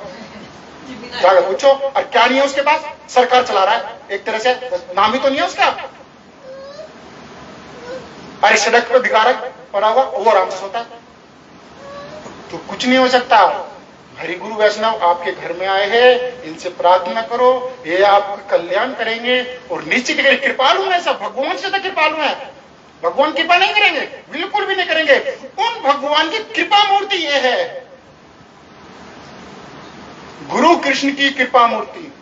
जाकर पूछो। और क्या नहीं है उसके पास? सरकार चला रहा है एक तरह से, नाम ही तो नहीं है उसका। अरे सड़क पे भिखारक पड़ा हुआ, वो आराम से सोता है। तो कुछ नहीं हो सकता। हरि गुरु वैष्णव आपके घर में आए हैं, इनसे प्रार्थना करो, ये आपका कल्याण करेंगे। और निश्चित करें, कृपालु है सब, भगवान से तो कृपालु है। भगवान कृपा नहीं करेंगे, बिल्कुल भी नहीं करेंगे। उन भगवान की कृपा मूर्ति ये है, गुरु कृष्ण की कृपा मूर्ति।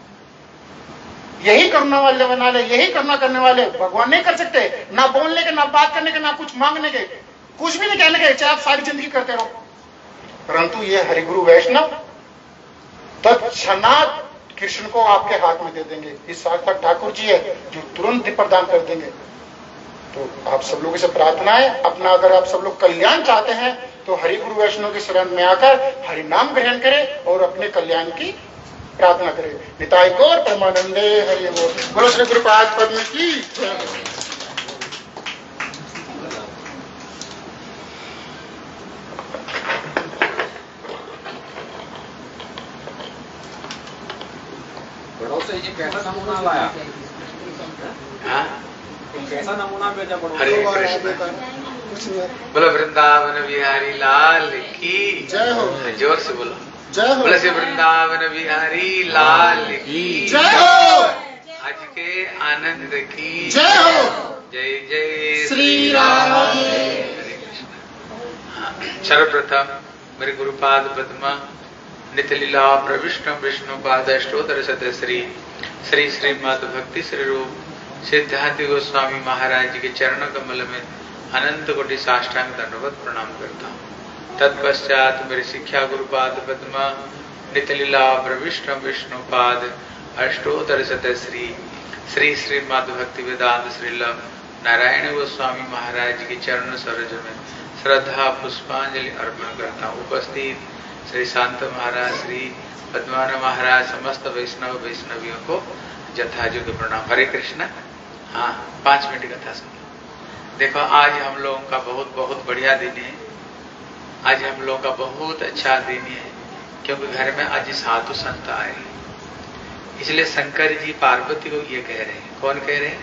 यही करने वाले बना ले, यही करना करने वाले भगवान नहीं कर सकते। ना बोलने के, ना बात करने के, ना कुछ मांगने के, कुछ भी नहीं कहने के, चाहे आप सारी जिंदगी करते रहो। परंतु ये हरिगुरु वैष्णव तत्क्षणात कृष्ण को आपके हाथ में दे देंगे। इस साक्षात ठाकुर जी है जो तुरंत प्रदान कर देंगे। तो आप सब लोगों से प्रार्थना है, अपना अगर आप सब लोग कल्याण चाहते हैं तो हरिगुरु वैष्णव के शरण में आकर हरि नाम ग्रहण करें और अपने कल्याण की प्रार्थना करें। निताय गौर परमानंदे हरि बोल। बोलो श्री गुरुपाद पद्म की जय। बड़ों से ये कैसा नमूना लाया? कैसा नमूना भेजा बड़ों? हरे कृष्ण। बोलो वृंदावन बिहारी लाल की जय हो। जोर से बोलो, जय हो। बोलो श्री वृंदावन बिहारी लाल की जय हो। आज के आनंद की जय हो। जय जय श्री राम। हरे कृष्ण। सर्वप्रथम मेरे गुरुपाद पद्मा नित्य लीला प्रविष्णु विष्णु पाद अष्टोत्तर शत श्री श्री श्रीमद भक्ति श्री रूप सिद्धार्थ गोस्वामी महाराज जी के चरण कमल में अनंत कोटि साष्टांग दंडवत प्रणाम करता हूँ। तत्पश्चात मेरे शिक्षा गुरुपाद पद्मा नित्य लीला प्रविष्णु विष्णु पाद अष्टोत्तर शत श्री श्री श्रीमद भक्ति वेदांत श्रीलम नारायण गोस्वामी महाराज जी के चरण सरोज में श्रद्धा पुष्पांजलि अर्पण करता हूँ। उपस्थित श्री शांत महाराज, श्री पद्मान महाराज, समस्त वैष्णव वैष्णवियों को यथायोग्य प्रणाम। हरे कृष्ण। हाँ, 5 मिनट कथा सुनो। देखो, आज हम लोगों का बहुत बहुत बढ़िया दिन है। आज हम लोगों का बहुत अच्छा दिन है, क्योंकि घर में आज साधु संत आए। इसलिए शंकर जी पार्वती को ये कह रहे हैं। कौन कह रहे हैं?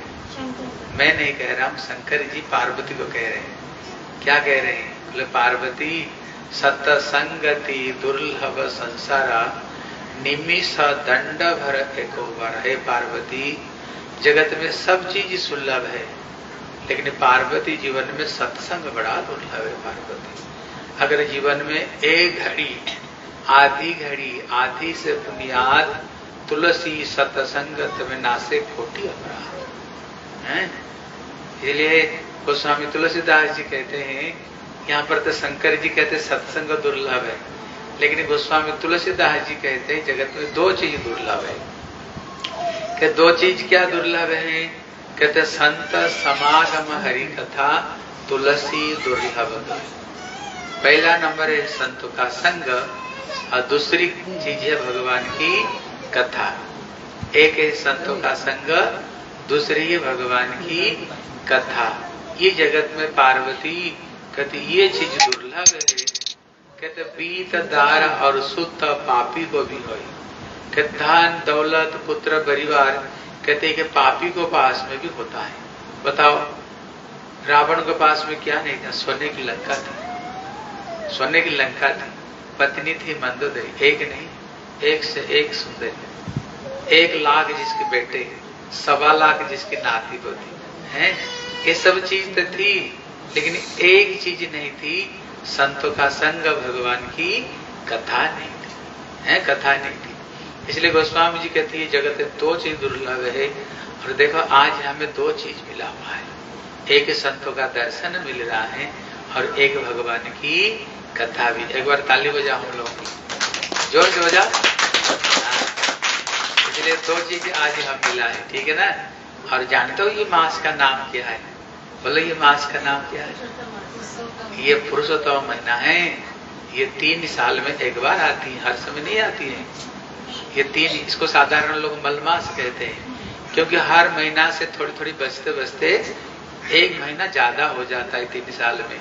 मैं नहीं कह रहा हूं, शंकर जी पार्वती को कह रहे हैं। क्या कह रहे हैं? बोले पार्वती सतसंगति दुर्लभ संसारा निमिष दंड भर एको बार। हे पार्वती, जगत में सब चीज सुलभ है, लेकिन पार्वती जीवन में सत्संग बड़ा दुर्लभ है। पार्वती, अगर जीवन में एक घड़ी, आधी घड़ी, आधी से बुनियाद तुलसी सत्संगत में नासे खोटी अपराध है। इसलिए गोस्वामी तुलसीदास जी कहते हैं, यहाँ पर तो शंकर जी कहते सत्संग दुर्लभ है, लेकिन गोस्वामी तुलसीदास जी कहते हैं जगत में 2 चीज दुर्लभ है। कि 2 चीज क्या दुर्लभ है? कहते संत समागम हरि कथा तुलसी दुर्लभ। पहला नंबर है संतों का संग, और दूसरी चीज है भगवान की कथा। एक है संतों का संग, दूसरी है भगवान की कथा। ये जगत में पार्वती कहते ये चीज दुर्लभ है। कहते बीत दार और सुत पापी को भी हो। कहते धन दौलत पुत्र परिवार कहते कि पापी को पास में भी होता है। बताओ रावण के पास में क्या नहीं था? सोने की लंका थी, सोने की लंका थी, पत्नी थी मंदोदरी, एक नहीं एक से एक सुंदर, 1 लाख जिसके बेटे, 1.25 लाख जिसकी नाती होती है। ये सब चीज तो थी, लेकिन एक चीज नहीं थी, संतों का संग, भगवान की कथा नहीं थी, है कथा नहीं थी। इसलिए गोस्वामी जी कहती है जगत में 2 चीज दुर्लभ है। और देखो आज हमें 2 चीज मिला हुआ है, एक संतों का दर्शन मिल रहा है और एक भगवान की कथा भी। एक बार ताली बजाओ हम लोग, जोर से बजाओ। इसलिए 2 चीज आज हम मिला है, ठीक है ना। और जानते हो ये मास का नाम क्या है? बोलो ये मास का नाम क्या है? ये पुरुषोत्तम महीना है। ये 3 साल में एक बार आती है, हर समय नहीं आती है। ये 3, इसको साधारण लोग मलमास कहते हैं, क्योंकि हर महीना से थोड़ी थोड़ी बचते बचते 1 महीना ज्यादा हो जाता है 3 साल में।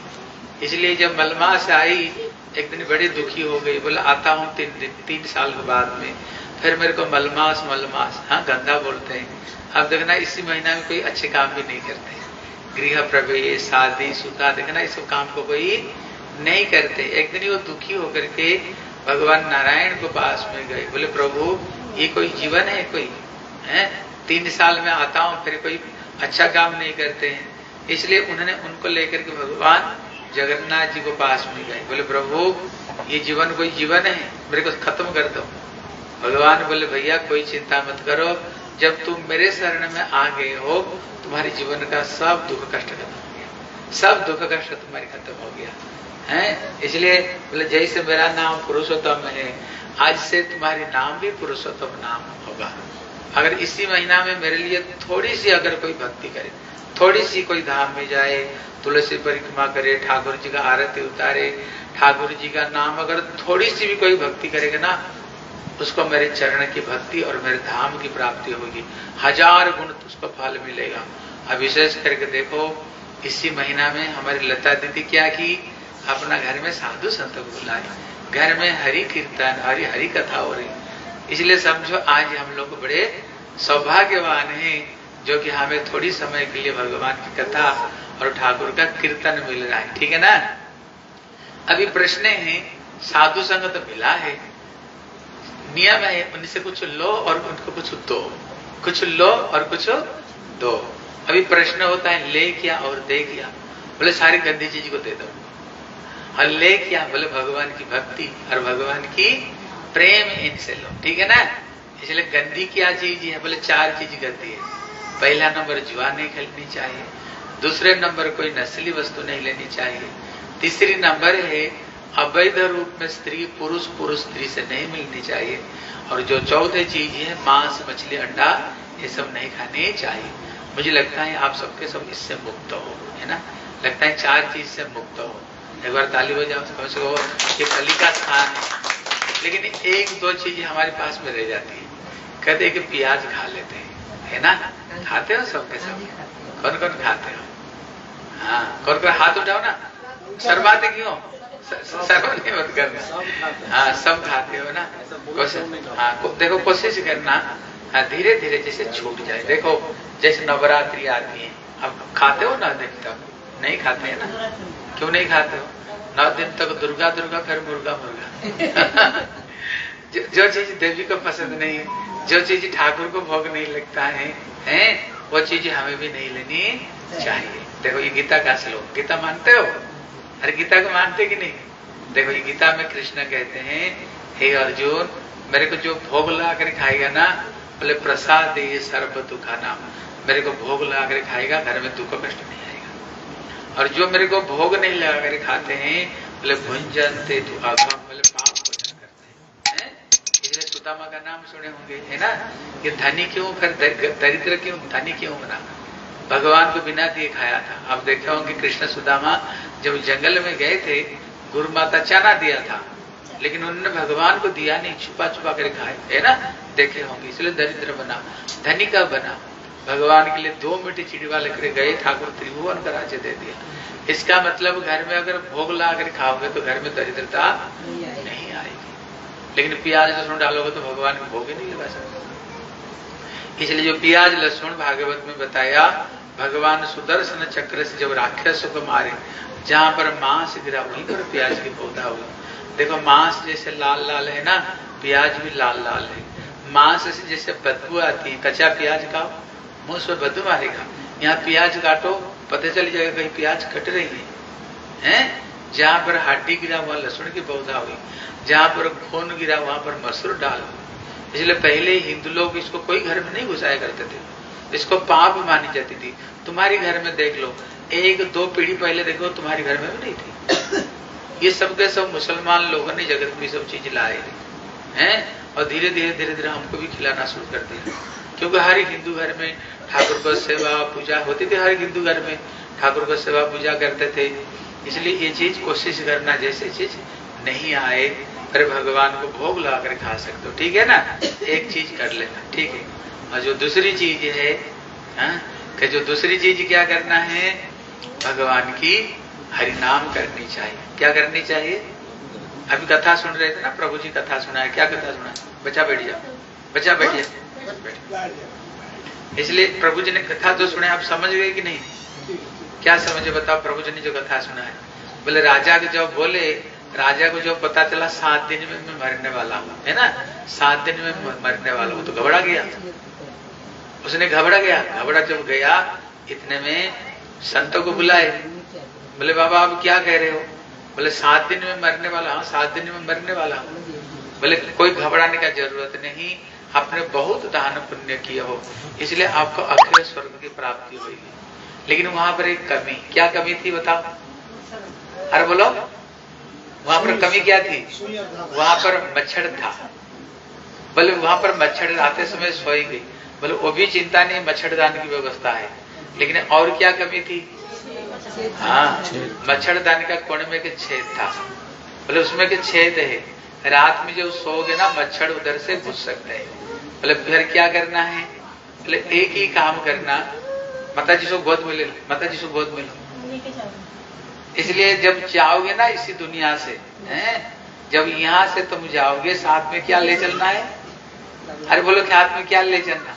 इसलिए जब मलमास आई, एक दिन बड़ी दुखी हो गई, बोला आता हूँ 3 साल के बाद में, फिर मेरे को मलमास मलमास, हाँ गंदा बोलते हैं। अब देखना इसी महीना में कोई अच्छे काम भी नहीं करते, गृह प्रवेश शादी सुधा, देखना इस सब काम को कोई नहीं करते। एक दिन वो दुखी होकर के भगवान नारायण के पास में गए, बोले प्रभु ये कोई जीवन है कोई है? 3 साल में आता हूँ फिर कोई अच्छा काम नहीं करते हैं। इसलिए उन्होंने उनको लेकर के भगवान जगन्नाथ जी को पास में गए, बोले प्रभु ये जीवन कोई जीवन है, मेरे को खत्म कर दो। भगवान बोले भैया कोई चिंता मत करो, जब तुम मेरे शरण में आ गए हो तुम्हारे जीवन का सब दुख कष्ट खत्म हो गया, सब दुख कष्ट तुम्हारी खत्म हो गया है। इसलिए बोले जैसे मेरा नाम पुरुषोत्तम है, आज से तुम्हारी नाम भी पुरुषोत्तम नाम होगा। अगर इसी महीना में मेरे लिए थोड़ी सी अगर कोई भक्ति करे, थोड़ी सी कोई धाम में जाए, तुलसी परिक्रमा करे, ठाकुर जी का आरती उतारे, ठाकुर जी का नाम अगर थोड़ी सी भी कोई भक्ति करेगा ना, उसको मेरे चरण की भक्ति और मेरे धाम की प्राप्ति होगी, 1000 गुण उसको फल मिलेगा। अब विशेष करके देखो इसी महीना में हमारी लता दीदी क्या की, अपना घर में साधु संत को बुलाए, घर में हरि कीर्तन हरि कथा हो रही। इसलिए समझो आज हम लोग बड़े सौभाग्यवान हैं जो कि हमें थोड़ी समय के लिए भगवान की कथा और ठाकुर का कीर्तन मिल रहा है, ठीक है ना। अभी प्रश्न है, साधु संग तो मिला है, नियम है उनसे कुछ लो और उनको कुछ दो, कुछ लो और कुछ दो। अभी प्रश्न होता है ले क्या और दे क्या? बोले सारी गंदी चीज को दे दो। और ले क्या? बोले भगवान की भक्ति और भगवान की प्रेम, इनसे लो, ठीक है ना। इसलिए गंदी क्या चीज है? बोले 4 चीज गंदी है। पहला नंबर जुआ नहीं खेलनी चाहिए, दूसरे नंबर कोई नस्ली वस्तु नहीं लेनी चाहिए, तीसरी नंबर है अवैध रूप में स्त्री पुरुष स्त्री से नहीं मिलनी चाहिए, और जो 4थी चीज है मांस मछली अंडा ये सब नहीं खाने चाहिए। मुझे लगता है आप सबके सब इससे मुक्त हो, है ना। लगता है 4 चीज से मुक्त हो। एक बार ताली बजाओ, समझो ये कली का स्थान है। लेकिन 1-2 चीजें हमारे पास में रह जाती है। कहते हैं कि प्याज खा लेते हैं, है ना। खाते हो सबके सब? कौन कौन खाते हो? हाँ कौन कौन हाथ उठाओ ना। शर्माते क्यों? सर्व नहीं मत करना। हाँ सब खाते हो ना। हाँ देखो कोशिश करना, हाँ धीरे धीरे जैसे छूट जाए। देखो जैसे नवरात्रि आती है, अब खाते हो 9 दिन तक? नहीं खाते है ना। क्यों नहीं खाते हो? 9 दिन तक दुर्गा दुर्गा फिर मुर्गा मुर्गा। जो चीज देवी को पसंद नहीं, जो चीज ठाकुर को भोग नहीं लगता है, वो चीज हमें भी नहीं लेनी चाहिए। देखो ये गीता का श्लोक, गीता मानते हो? अरे गीता को मानते कि नहीं? देखो ये गीता में कृष्ण कहते हैं, हे अर्जुन मेरे को जो भोग ला कर खाएगा ना, बोले प्रसाद ये सर्व दुखा नाम, मेरे को भोग लगा कर खाएगा घर में दुख कष्ट नहीं आएगा। और जो मेरे को भोग नहीं लगा कर खाते हैं, बोले भुंजनते तु अघम, बोले पाप भोजन करते हैं। इसलिए सुदामा का नाम सुने होंगे, है ना। ये धनी क्यों फिर दरिद्र क्यों, धनी क्यों बना? भगवान को बिना दिए खाया था। आप देखे होंगे कृष्ण सुदामा जब जंगल में गए थे, गुरु माता चना दिया था, लेकिन उन्होंने भगवान को दिया नहीं, छुपा छुपा कर खाए, है ना। देखे होंगे। इसलिए दरिद्र बना, धनी का बना। भगवान के लिए 2 मीठी चिड़वा लेकर गए, ठाकुर त्रिभुवन का राज्य दे दिया। इसका मतलब घर में अगर भोग ला कर खाओगे तो घर में दरिद्रता नहीं आएगी, लेकिन प्याज लहसुन डालोगे तो भगवान को भोग ही नहीं लगा सकते। इसलिए जो प्याज लहसुन भागवत में बताया, भगवान सुदर्शन चक्र से जब राक्षसों को मारे, जहां पर मांस गिरा वहीं पर प्याज की पौधा हुई। देखो मांस जैसे लाल लाल है ना, प्याज भी लाल लाल है। मांस से जैसे बदबू आती है, कच्चा प्याज खाओ मुंह से बदबू मारेगा। यहाँ प्याज काटो पता चल जाएगा कहीं प्याज कट रही है। जहां पर हड्डी गिरा वहां लहसुन की पौधा हुई, जहां पर खून गिरा वहां पर मसूर डाल। इसलिए पहले हिंदू लोग इसको कोई घर में नहीं घुसाया करते थे, इसको पाप मानी जाती थी। तुम्हारे घर में देख लो, 1-2 पीढ़ी पहले देखो तुम्हारे घर में भी नहीं थी। ये सब के सब मुसलमान लोगों ने जगत में सब चीज लाए हैं, और धीरे धीरे हमको भी खिलाना शुरू कर दिया। क्योंकि हर हिंदू घर में ठाकुर को सेवा पूजा होती थी, हर हिंदू घर में ठाकुर को सेवा पूजा करते थे। इसलिए ये चीज कोशिश करना जैसे चीज नहीं आए, फिर भगवान को भोग लगा कर खा सकते हो, ठीक है ना। एक चीज कर लेना, ठीक है। और जो दूसरी चीज है, कि जो दूसरी चीज क्या करना है, भगवान की हरि नाम करनी चाहिए। क्या करनी चाहिए? अभी कथा सुन रहे थे ना, प्रभु जी कथा सुना है। क्या कथा सुना है? बच्चा बैठ जाओ, बच्चा बैठ जाओ। इसलिए प्रभु जी ने कथा जो सुने आप समझ गए कि नहीं? क्या समझे बताओ? प्रभु जी ने जो कथा सुना है, बोले राजा को जब बोले, राजा को जब पता चला 7 दिन में मैं मरने वाला हूं, है ना, 7 दिन में मरने वाला हूं, तो घबरा गया। उसने घबरा जब गया, इतने में संतों को बुलाए। बोले बाबा आप क्या कह रहे हो? बोले 7 दिन में मरने वाला। हाँ 7 दिन में मरने वाला हूं। बोले कोई घबराने का जरूरत नहीं, आपने बहुत दान पुण्य किया हो, इसलिए आपको अक्षय स्वर्ग की प्राप्ति होगी। लेकिन वहां पर एक कमी, क्या कमी थी बताओ? अरे बोलो, वहां पर कमी क्या थी? वहां पर मच्छर था। बोले वहां पर मच्छर आते समय सोएंगे। बोले वो भी चिंता नहीं, मच्छरदान की व्यवस्था है। लेकिन और क्या कमी थी? हाँ, मच्छरदान का कोने में के छेद था। बोले उसमें के छेद है, रात में जब सोओगे ना मच्छर उधर से घुस सकते हैं। बोले फिर क्या करना है? बोले एक ही काम करना, माता जी को गोद में ले लो, माता जी को गोद में लो। इसलिए जब जाओगे ना इसी दुनिया से, जब यहाँ से तुम जाओगे, साथ में क्या ले चलना है? अरे बोलो कि हाथ में क्या ले चलना?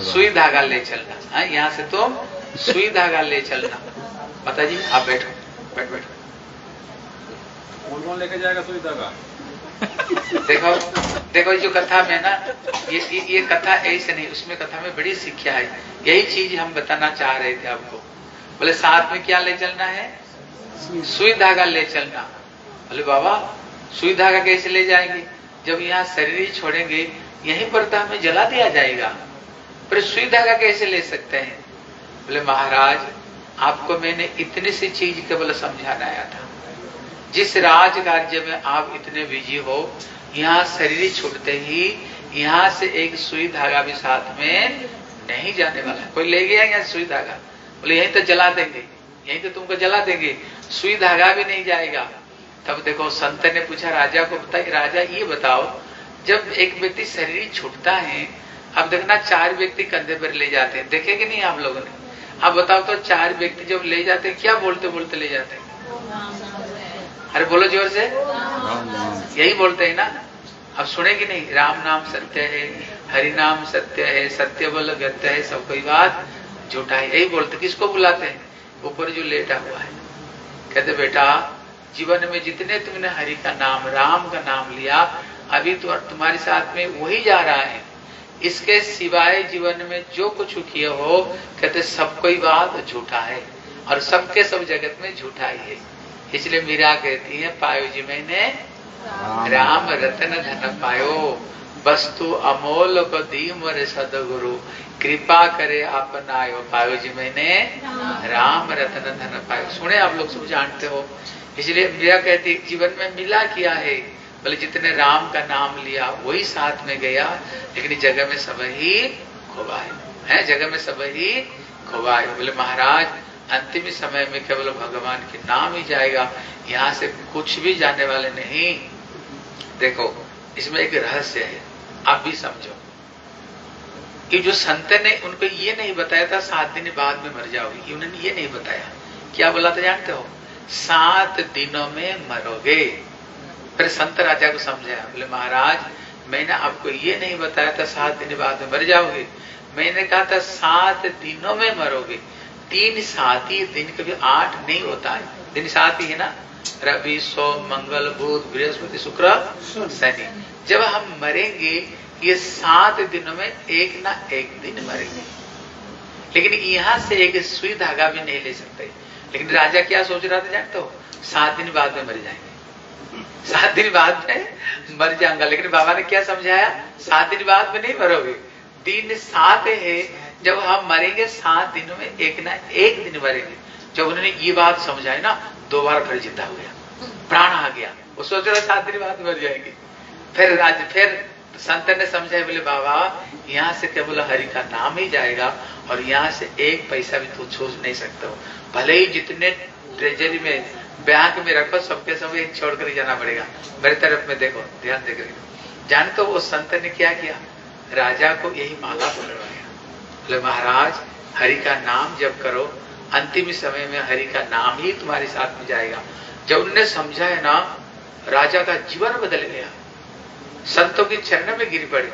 सुई धागा ले चलना। यहाँ से तुम सुई धागा ले चलना। माता जी आप बैठो, बैठो। कौन लेके जाएगा सुई धागा? देखो जो कथा में ना, ये कथा ऐसे नहीं, उसमें कथा में बड़ी शिक्षा है। यही चीज हम बताना चाह रहे थे आपको। बोले साथ में क्या ले चलना है? सुई धागा ले चलना। बोले बाबा सुई धागा कैसे ले जाएंगे? जब यहाँ शरीर छोड़ेंगे यहीं पर तो हमें जला दिया जाएगा, पर सुई धागा कैसे ले सकते हैं? बोले महाराज आपको मैंने इतनी सी चीज केवल समझाना आया था। जिस राज कार्य में आप इतने बिजी हो, यहाँ शरीर छूटते ही यहाँ से एक सुई धागा भी साथ में नहीं जाने वाला। कोई ले गया यहाँ सुई धागा? बोले यहीं तो जला देंगे, यहीं तो तुमको जला देंगे, सुई धागा भी नहीं जाएगा। तब देखो संत ने पूछा राजा को, बताइए राजा ये बताओ, जब एक व्यक्ति शरीर छूटता है, अब देखना 4 व्यक्ति कंधे पर ले जाते हैं, देखे कि नहीं आप लोगों ने? अब बताओ तो 4 व्यक्ति जब ले जाते हैं क्या बोलते बोलते ले जाते हैं? अरे बोलो जोर से, यही बोलते हैं ना। अब सुने कि नहीं? राम नाम सत्य है, हरि नाम सत्य है, सत्य बोल गत्य है, सब कोई बात झूठा है, यही बोलते। किसको बुलाते हैं? ऊपर जो लेटा हुआ है। कहते बेटा जीवन में जितने तुमने हरि का नाम, राम का नाम लिया, अभी तो तुम्हारे साथ में वही जा रहा है। इसके सिवाय जीवन में जो कुछ किए हो, कहते सब कोई बात झूठा है, और सबके सब जगत में झूठा ही है। इसलिए मीरा कहती है पायो जी मैंने राम रतन धन पायो, वस्तु अमोल को दी मोरे सदगुरु, कृपा करे अपनायो। पायो जी मैंने राम रतन धन पायो। सुने आप लोग सब जानते हो। इसलिए मीरा कहती जीवन में मिला क्या है? बोले जितने राम का नाम लिया वही साथ में गया, लेकिन जगह में सब ही खोवाए है, जगह में सब ही खोवाए। बोले महाराज अंतिम समय में केवल भगवान के नाम ही जाएगा, यहाँ से कुछ भी जाने वाले नहीं। देखो इसमें एक रहस्य है, आप भी समझो। कि जो संत ने उनको ये नहीं बताया था 7 दिन बाद में मर जाओगे, उन्होंने ये नहीं बताया। क्या बोला था जानते हो? 7 दिनों में मरोगे। फिर संत राजा को समझाया, बोले महाराज मैंने आपको ये नहीं बताया था 7 दिन बाद में मर जाओगे, मैंने कहा था 7 दिनों में मरोगे। 3 7 ही दिन, कभी 8 नहीं होता है। दिन 7 ही है ना, रवि सोम मंगल बुध बृहस्पति शुक्र शनि। जब हम मरेंगे ये 7 दिनों में एक ना एक दिन मरेंगे, लेकिन यहां से एक सुई धागा भी नहीं ले सकते। लेकिन राजा क्या सोच रहा था जानते हो? 7 दिन बाद में मर जाएंगे, 7 दिन बाद में मर जाऊंगा। लेकिन बाबा ने क्या समझाया? 7 दिन बाद में नहीं मरोगे, दिन 7 है, जब हम मरेंगे 7 दिनों में एक ना एक दिन मरेंगे। जब उन्होंने ये बात समझाई ना, दोबारा फिर जिंदा हो गया, प्राण आ गया। वो सोच रहा 7 दिन बाद मर जाएंगे। फिर संत ने समझाया, बोले बाबा यहाँ से केवल हरि का नाम ही जाएगा और यहाँ से एक पैसा भी तू छू नहीं सकते हो। भले ही जितने ट्रेजरी में बैंक में रखो, सबके सब एक छोड़ कर जाना पड़ेगा। मेरी तरफ में देखो, ध्यान देकर जाने। तो वो संत ने क्या किया? राजा को यही माला पकड़वाया। बोले महाराज हरि का नाम जप करो, अंतिम समय में हरि का नाम ही तुम्हारे साथ में जाएगा। जब उन्होंने समझा है ना, राजा का जीवन बदल गया, संतों की चरण में गिर पड़े।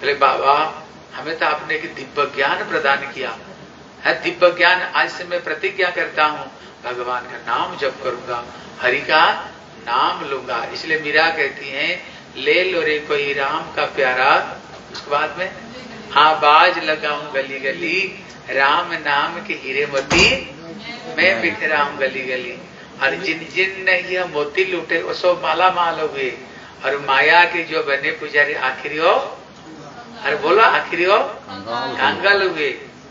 बोले बाबा हमें तो आपने एक दिव्य ज्ञान प्रदान किया है, दिव्य ज्ञान। आज से मैं प्रतिज्ञा करता हूँ भगवान का नाम जप करूंगा, हरि का नाम लूंगा। इसलिए मीरा कहती हैं, ले लो रे कोई राम का प्यारा, उसके बाद में आवाज लगाऊं गली गली, राम नाम के हीरे मोती मैं बिखराऊं गली गली। और जिन जिन ने यह मोती लूटे वो सब माला माल हुए, और माया के जो बने पुजारी आखिरी हो, अरे बोलो आखिरी हो कंगाल हुए।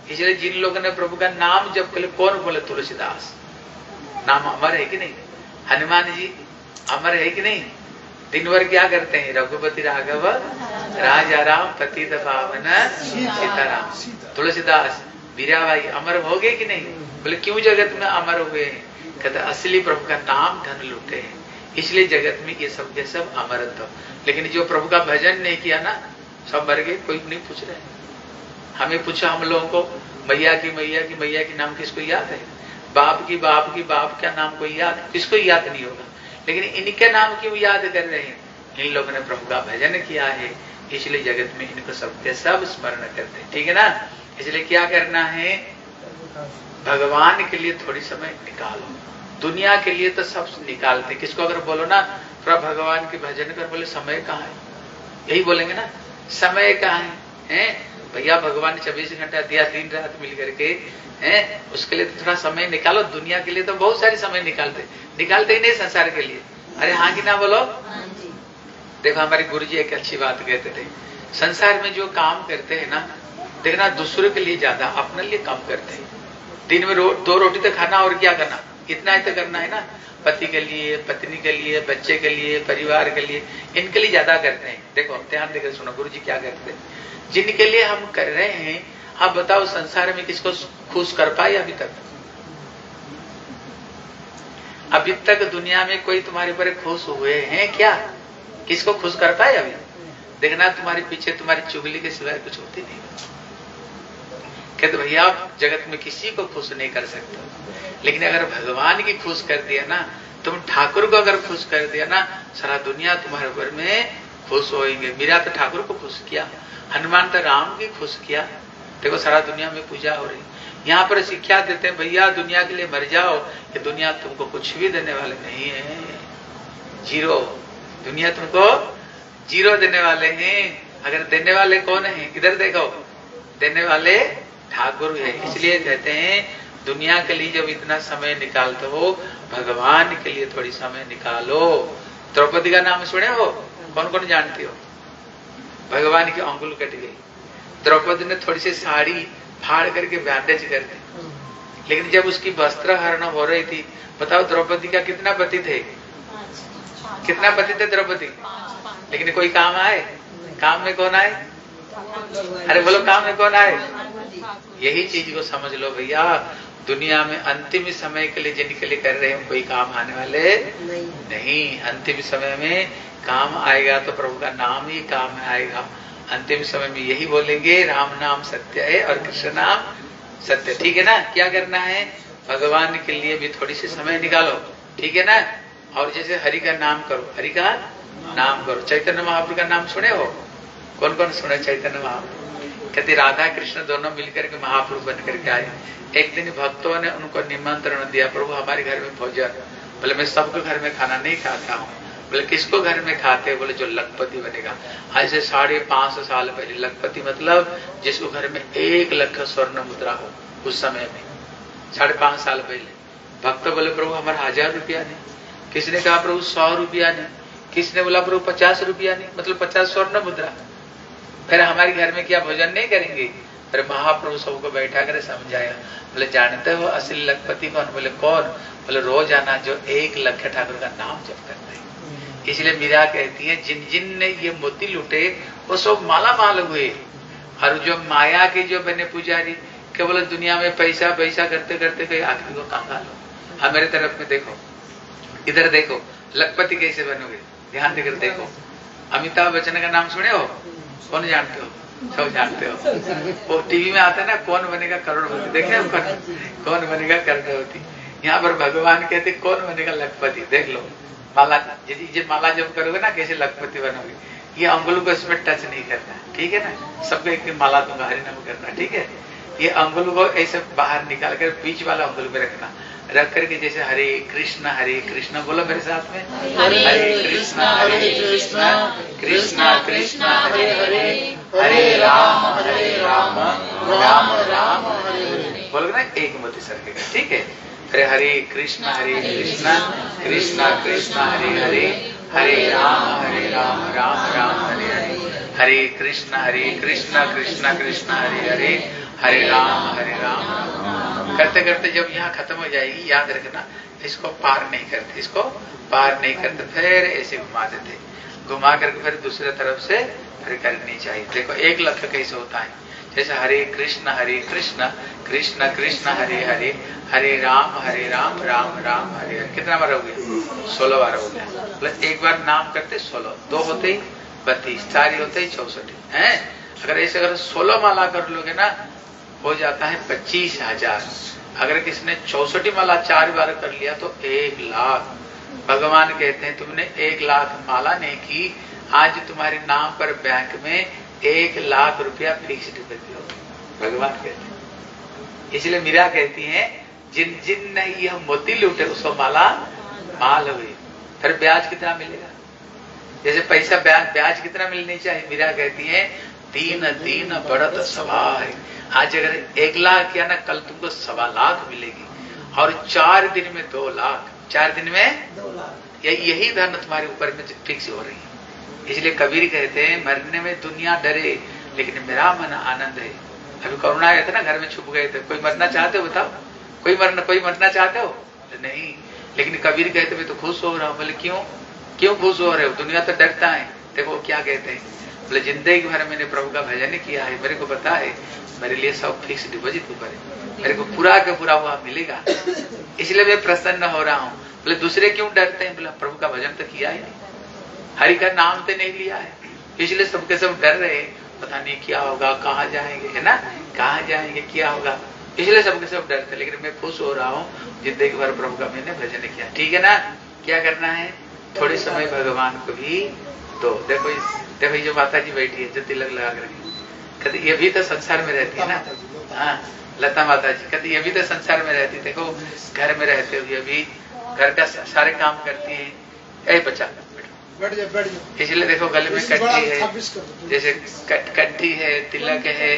इसलिए जिन लोगों ने प्रभु का नाम जप कर, कौन बोले? तुलसीदास। नाम अमर है कि नहीं? हनुमान जी अमर है कि नहीं? दिन भर क्या करते हैं? रघुपति राघव राजा राम पतित पावन सीताराम। तुलसीदास मीराबाई अमर हो गए कि नहीं? बोले क्यों जगत में अमर हुए हैं? कहते असली प्रभु का नाम धन लूटे हैं, इसलिए जगत में ये सब के सब अमरत्व। लेकिन जो प्रभु का भजन नहीं किया ना, सब मर गए। कोई नहीं पूछ रहे। हमें पूछा हम लोगों को, मैया की नाम किसको याद है? बाप की बाप का नाम कोई याद? किसको याद नहीं होगा। लेकिन इनके नाम क्यों याद कर रहे हैं? इन लोगों ने प्रभु का भजन किया है, इसलिए जगत में इनको सबके सब स्मरण करते हैं। ठीक है ना? इसलिए क्या करना है? भगवान के लिए थोड़ी समय निकालो। दुनिया के लिए तो सब निकालते। किसको अगर बोलो ना थोड़ा भगवान के भजन कर, बोले समय कहाँ है? यही बोलेंगे ना, समय कहाँ है? भैया भगवान ने 24 घंटा दिया, दिन रात मिल करके हैं, उसके लिए तो थोड़ा समय निकालो। दुनिया के लिए तो बहुत सारे समय निकालते ही नहीं संसार के लिए। अरे हाँ कि ना बोलो? देखो हमारे गुरु जी एक अच्छी बात कहते थे, संसार में जो काम करते हैं ना, देखना दूसरे के लिए ज्यादा, अपने लिए कम करते हैं। दिन में 2 रोटी तो खाना, और क्या करना? इतना ही तो करना है ना। पति के लिए, पत्नी के लिए, बच्चे के लिए, परिवार के लिए, इनके लिए ज्यादा करते हैं। देखो ध्यान देकर सुनो, गुरु जी क्या कहते हैं, जिनके लिए हम कर रहे हैं, आप बताओ संसार में किसको खुश कर पाए अभी तक? अभी तक दुनिया में कोई तुम्हारे पर खुश हुए हैं क्या? किसको खुश कर पाए अभी? देखना तुम्हारे पीछे तुम्हारी चुगली के सिवाय कुछ होती नहीं। कहते भैया आप जगत में किसी को खुश नहीं कर सकते, लेकिन अगर भगवान की खुश कर दिया ना, तुम ठाकुर को अगर खुश कर दिया ना, सारा दुनिया तुम्हारे ऊपर में खुश होएंगे। मीरा तो ठाकुर को खुश किया, हनुमान तो राम की खुश किया। देखो सारा दुनिया में पूजा हो रही। यहाँ पर शिक्षा देते हैं भैया दुनिया के लिए मर जाओ, ये दुनिया तुमको कुछ भी देने वाले नहीं है, जीरो। दुनिया तुमको जीरो देने वाले हैं। अगर देने वाले कौन है? इधर देखो, देने वाले ठाकुर है। इसलिए कहते हैं दुनिया के लिए जब इतना समय निकालते हो, भगवान के लिए थोड़ी समय निकालो। द्रौपदी का नाम सुने हो? कौन कौन जानती हो? भगवान की अंगुल कट गई, द्रौपदी ने थोड़ी सी साड़ी फाड़ करके बैंडेज कर दी। लेकिन जब उसकी वस्त्र हरण हो रही थी, बताओ द्रौपदी का कितना पति थे? कितना पति थे द्रौपदी? लेकिन कोई काम आए? काम में कौन आए? अरे बोलो काम में कौन आए? यही चीज को समझ लो भैया, दुनिया में अंतिम समय के लिए जिनके लिए कर रहे हैं कोई काम आने वाले नहीं। अंतिम समय में काम आएगा तो प्रभु का नाम ही काम में आएगा। अंतिम समय में यही बोलेंगे, राम नाम सत्य है और कृष्ण नाम सत्य। ठीक है ना? क्या करना है? भगवान के लिए भी थोड़ी सी समय निकालो। ठीक है ना? और जैसे हरि का नाम करो, हरि का नाम करो। चैतन्य महाप्रभु का नाम सुने हो? कौन कौन सुने चैतन्य महाप्रभु? कहते राधा कृष्ण दोनों मिलकर के महाप्रभु बन करके आए। एक दिन भक्तों ने उनको निमंत्रण दिया, प्रभु हमारे घर में भोजन। बोले मैं सबके घर में खाना नहीं खाता हूँ। बोले किसको घर में खाते? बोले जो लखपति बनेगा। आज से 550 साल पहले। लखपति मतलब जिसको घर में 1 लाख स्वर्ण मुद्रा हो। उस समय में 550 साल पहले भक्त बोले प्रभु हमारा 1000 रुपया नहीं। किसने कहा प्रभु 100 रुपया नहीं। किसने बोला प्रभु 50 रुपया नहीं, मतलब 50 स्वर्ण मुद्रा। फिर हमारे घर में क्या भोजन नहीं करेंगे? फिर महाप्रभु सबको बैठा कर समझाया। बोले जानते हो असली लखपति कौन? बोले कौन? बोले रोज आना जो 1 लाख ठाकुर का नाम जप करता है। इसलिए मीरा कहती है जिन जिन ने ये मोती लूटे वो सब माला माल हुए। और जो माया के जो बने पुजारी केवल दुनिया में पैसा पैसा करते करते कहीं आखिरी को कंगाल हो। हाँ मेरे तरफ में देखो, इधर देखो, लखपति कैसे बनोगे? ध्यान देकर देखो। अमिताभ बच्चन का नाम सुने हो? कौन जानते हो? सब जानते हो। वो टीवी में आता है ना, कौन बनेगा करोड़पति। देखे हो कौन बनेगा करोड़पति? यहाँ पर भगवान कहते कौन बनेगा लखपति। देख लो माला, यदि माला जब करोगे ना कैसे लखपति बनोगे। ये अंगुल को इसमें टच नहीं करना, ठीक है ना? सबको एक माला दूंगा, हरि नाम करना, ठीक है? ये अंगुल को ऐसे बाहर निकाल कर बीच वाला अंगुल में रखना, रख करके जैसे हरे कृष्ण बोलो मेरे साथ में, हरे कृष्ण कृष्ण कृष्ण हरे हरे, हरे राम राम राम हरे हरे। बोलोगे ना एक मोती सरकेगा, ठीक है? हरे हरे कृष्ण कृष्ण कृष्ण हरे हरे, हरे राम राम राम हरे हरे, हरे कृष्ण कृष्ण कृष्ण हरे हरे, हरे राम करते करते जब यहाँ खत्म हो जाएगी, याद रखना इसको पार नहीं करते, इसको पार नहीं करते, फिर ऐसे घुमा देते, घुमा करके फिर दूसरे तरफ से फिर करनी चाहिए। देखो 1 लाख कैसे होता है, जैसे हरे कृष्ण कृष्ण कृष्ण हरे हरे, हरे राम राम राम हरे हरे। कितना बार हो गया? 16 बार हो गया। प्लस एक बार नाम करते 16, 2 होते ही 32, 4 होते ही 64 है। अगर ऐसे अगर 16 माला कर लोगे ना हो जाता है 25,000। अगर किसी ने 64 माला 4 बार कर लिया तो 1 लाख। भगवान कहते हैं तुमने 1 लाख माला नहीं की, आज तुम्हारे नाम पर बैंक में 1 लाख रुपया फिक्स डिपॉजिट हो। भगवान कहते हैं, इसलिए मीरा कहती है जिन जिन ने यह मोती लूटे उसको माला माल हुई। फिर ब्याज कितना मिलेगा? जैसे पैसा ब्याज कितना मिलनी चाहिए? मीरा कहती है दीन बढ़त सवाय। आज अगर 1 लाख किया ना, कल तुमको 1.25 लाख मिलेगी, और 4 दिन में 2 लाख, 4 दिन में 2 लाख। यही धन तुम्हारे ऊपर में फिक्स हो रही है। इसलिए कबीर कहते हैं मरने में दुनिया डरे लेकिन मेरा मन आनंद है। अभी कोरोना आया था ना, घर में छुप गए थे, कोई मरना चाहते हो? बताओ, कोई मरना चाहते हो? नहीं। लेकिन कबीर कहते मैं तो खुश हो रहा हूँ। बोले क्यों खुश हो रहे हो? दुनिया तो डरता है। देखो क्या कहते हैं, बोले जिंदगी भर मैंने प्रभु का भजन किया है, मेरे को पता है मेरे लिए सब फिक्स डिपॉजिट ऊपर है, मेरे को पूरा का पूरा हुआ मिलेगा, इसलिए मैं प्रसन्न हो रहा हूँ। बोले दूसरे क्यों डरते हैं? बोला प्रभु का भजन तो किया ही नहीं, हरि का नाम तो नहीं लिया है, इसलिए सबके सब डर रहे, पता नहीं क्या होगा, कहाँ जाएंगे, है ना, कहाँ जाएंगे, क्या होगा, इसलिए सबके सब डरते। लेकिन मैं खुश हो रहा हूँ जिंदगी भर प्रभु का मैंने भजन किया। ठीक है ना? क्या करना है? थोड़े समय भगवान को भी दो। देखो ये जो माता जी बैठी है जो तिलक लगा कर कहते ये भी तो संसार में रहती है ना। हाँ, लता माता जी कहते ये भी तो संसार में रहती। देखो घर में रहते हुए भी घर का सारे काम करती है। ए बच्चा बैठ जा। इसलिए देखो गले में कट्टी है, जैसे कट्टी है, तिलक है,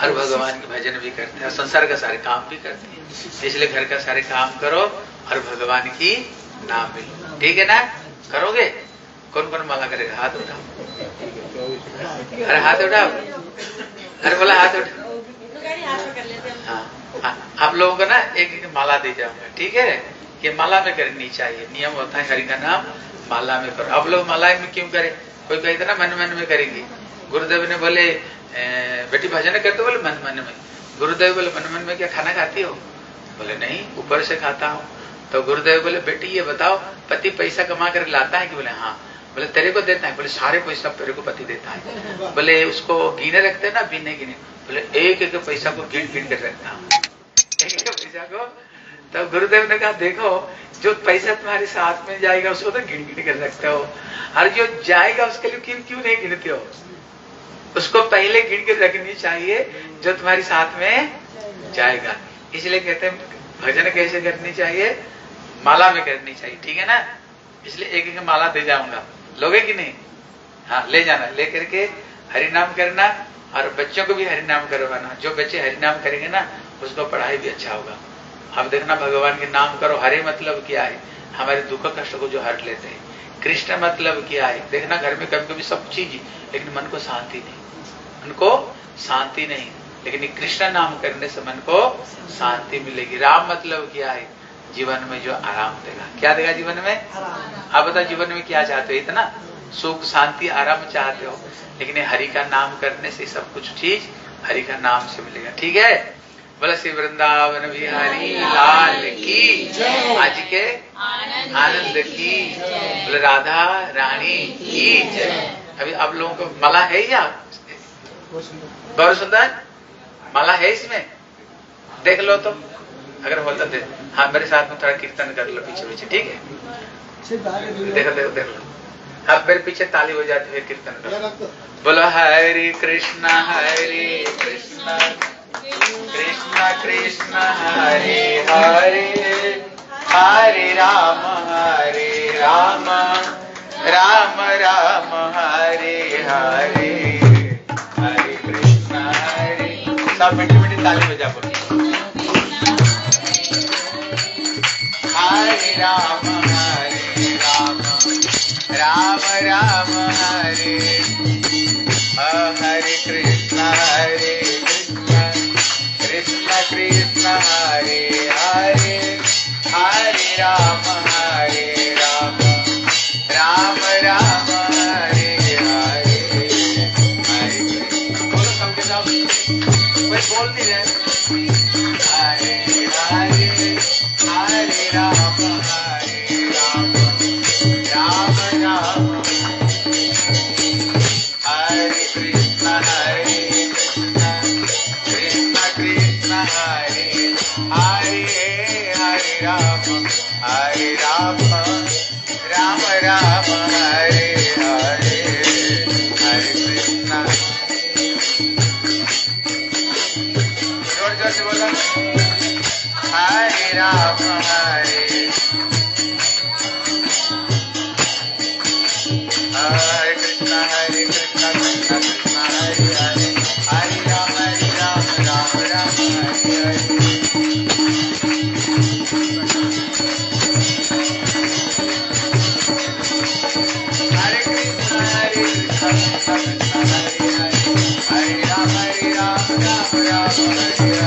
और भगवान के भजन भी करते हैं, संसार का सारे काम भी करते हैं। इसलिए घर का सारे काम करो और भगवान की नाम भी लो। ठीक है ना? करोगे? कौन कौन माला करेगा? हाथ उठाओ। अरे हाथ उठाओ, अरे बोला हाथ उठाओ। हाँ, आप लोगों को ना एक माला दे जाऊंगा, ठीक है? ये माला में करनी चाहिए, नियम होता है हरि का नाम माला में करो। आप लोग माला में क्यों करें? कोई कहते ना मन मन में करेंगे। गुरुदेव ने बोले बेटी भजन करते, बोले मन मन में। गुरुदेव बोले मन मन में क्या खाना खाती हो? बोले नहीं, ऊपर से खाता हूँ। तो गुरुदेव बोले बेटी ये बताओ पति पैसा कमा कर लाता है कि? बोले हाँ। बोले तेरे को देता है? बोले सारे पैसा तेरे को पति देता है। बोले उसको गिने रखते ना, बिने गिने? बोले एक एक पैसा को गिन गिन कर रखता हूँ, एक एक पैसा को। तब गुरुदेव ने कहा देखो, जो पैसा तुम्हारे साथ में जाएगा उसको तो गिन गिन कर रखते हो, और जो जाएगा उसके लिए क्यों नहीं गिनते हो? उसको पहले गिन के रखनी चाहिए जो तुम्हारे साथ में जाएगा। इसलिए कहते हैं भजन कैसे करनी चाहिए? माला में करनी चाहिए, ठीक है ना? इसलिए एक एक माला दे जाऊंगा, लोगे कि नहीं? हाँ, ले जाना, ले करके हरि नाम करना, और बच्चों को भी हरि नाम करवाना। जो बच्चे हरि नाम करेंगे ना, उसको पढ़ाई भी अच्छा होगा। अब देखना, भगवान के नाम करो। हरे मतलब क्या है? हमारे दुख कष्ट को जो हर लेते हैं। कृष्ण मतलब क्या है? देखना, घर में कभी कभी सब चीज, लेकिन मन को शांति नहीं, मन को शांति नहीं। लेकिन कृष्ण नाम करने से मन को शांति मिलेगी। राम मतलब क्या है? जीवन में जो आराम देगा। क्या देगा जीवन में? आप बताओ, जीवन में क्या चाहते हो? इतना सुख शांति आराम चाहते हो, लेकिन हरि का नाम करने से सब कुछ चीज हरि का नाम से मिलेगा, ठीक है? बोला श्री वृंदावन बिहारी लाल की, आज के आनंद की, बोले राधा रानी की जय। अभी आप लोगों को माला है या? बहुत सुंदर माला है इसमें, देख लो तो, अगर होता दे। हाँ, मेरे साथ में थोड़ा कीर्तन कर लो पीछे पीछे, ठीक है? देखो देखो देख लो। हाँ, मेरे पीछे ताली हो जाती है, कीर्तन कर लो। बोलो हरे कृष्णा कृष्ण कृष्ण हरे हरे, हरे राम राम राम हरे हरे, हरे कृष्ण हरे। सब मीठी मीठी ताली बजा बोलो। हरे राम राम राम हरे, हरे कृष्ण कृष्ण कृष्ण हरे हरे, हरे राम राम राम हरे हरे, हरे कृष्ण। बोलो सबके सब, कोई बोल नहीं रहे। हरे हरे, हरे राम राम राम, हरे कृष्ण कृष्ण कृष्ण हरे हरे, हरे राम राम राम हरे हरे, हरे कृष्ण। जोर जोर से बोला, हरे राम हरे कृष्ण कृष्ण कृष्ण हरे हरे, हरे राम राम राम हरे हरे। हरे कृष्ण कृष्ण कृष्ण हरे हरे, हरे राम राम राम हरे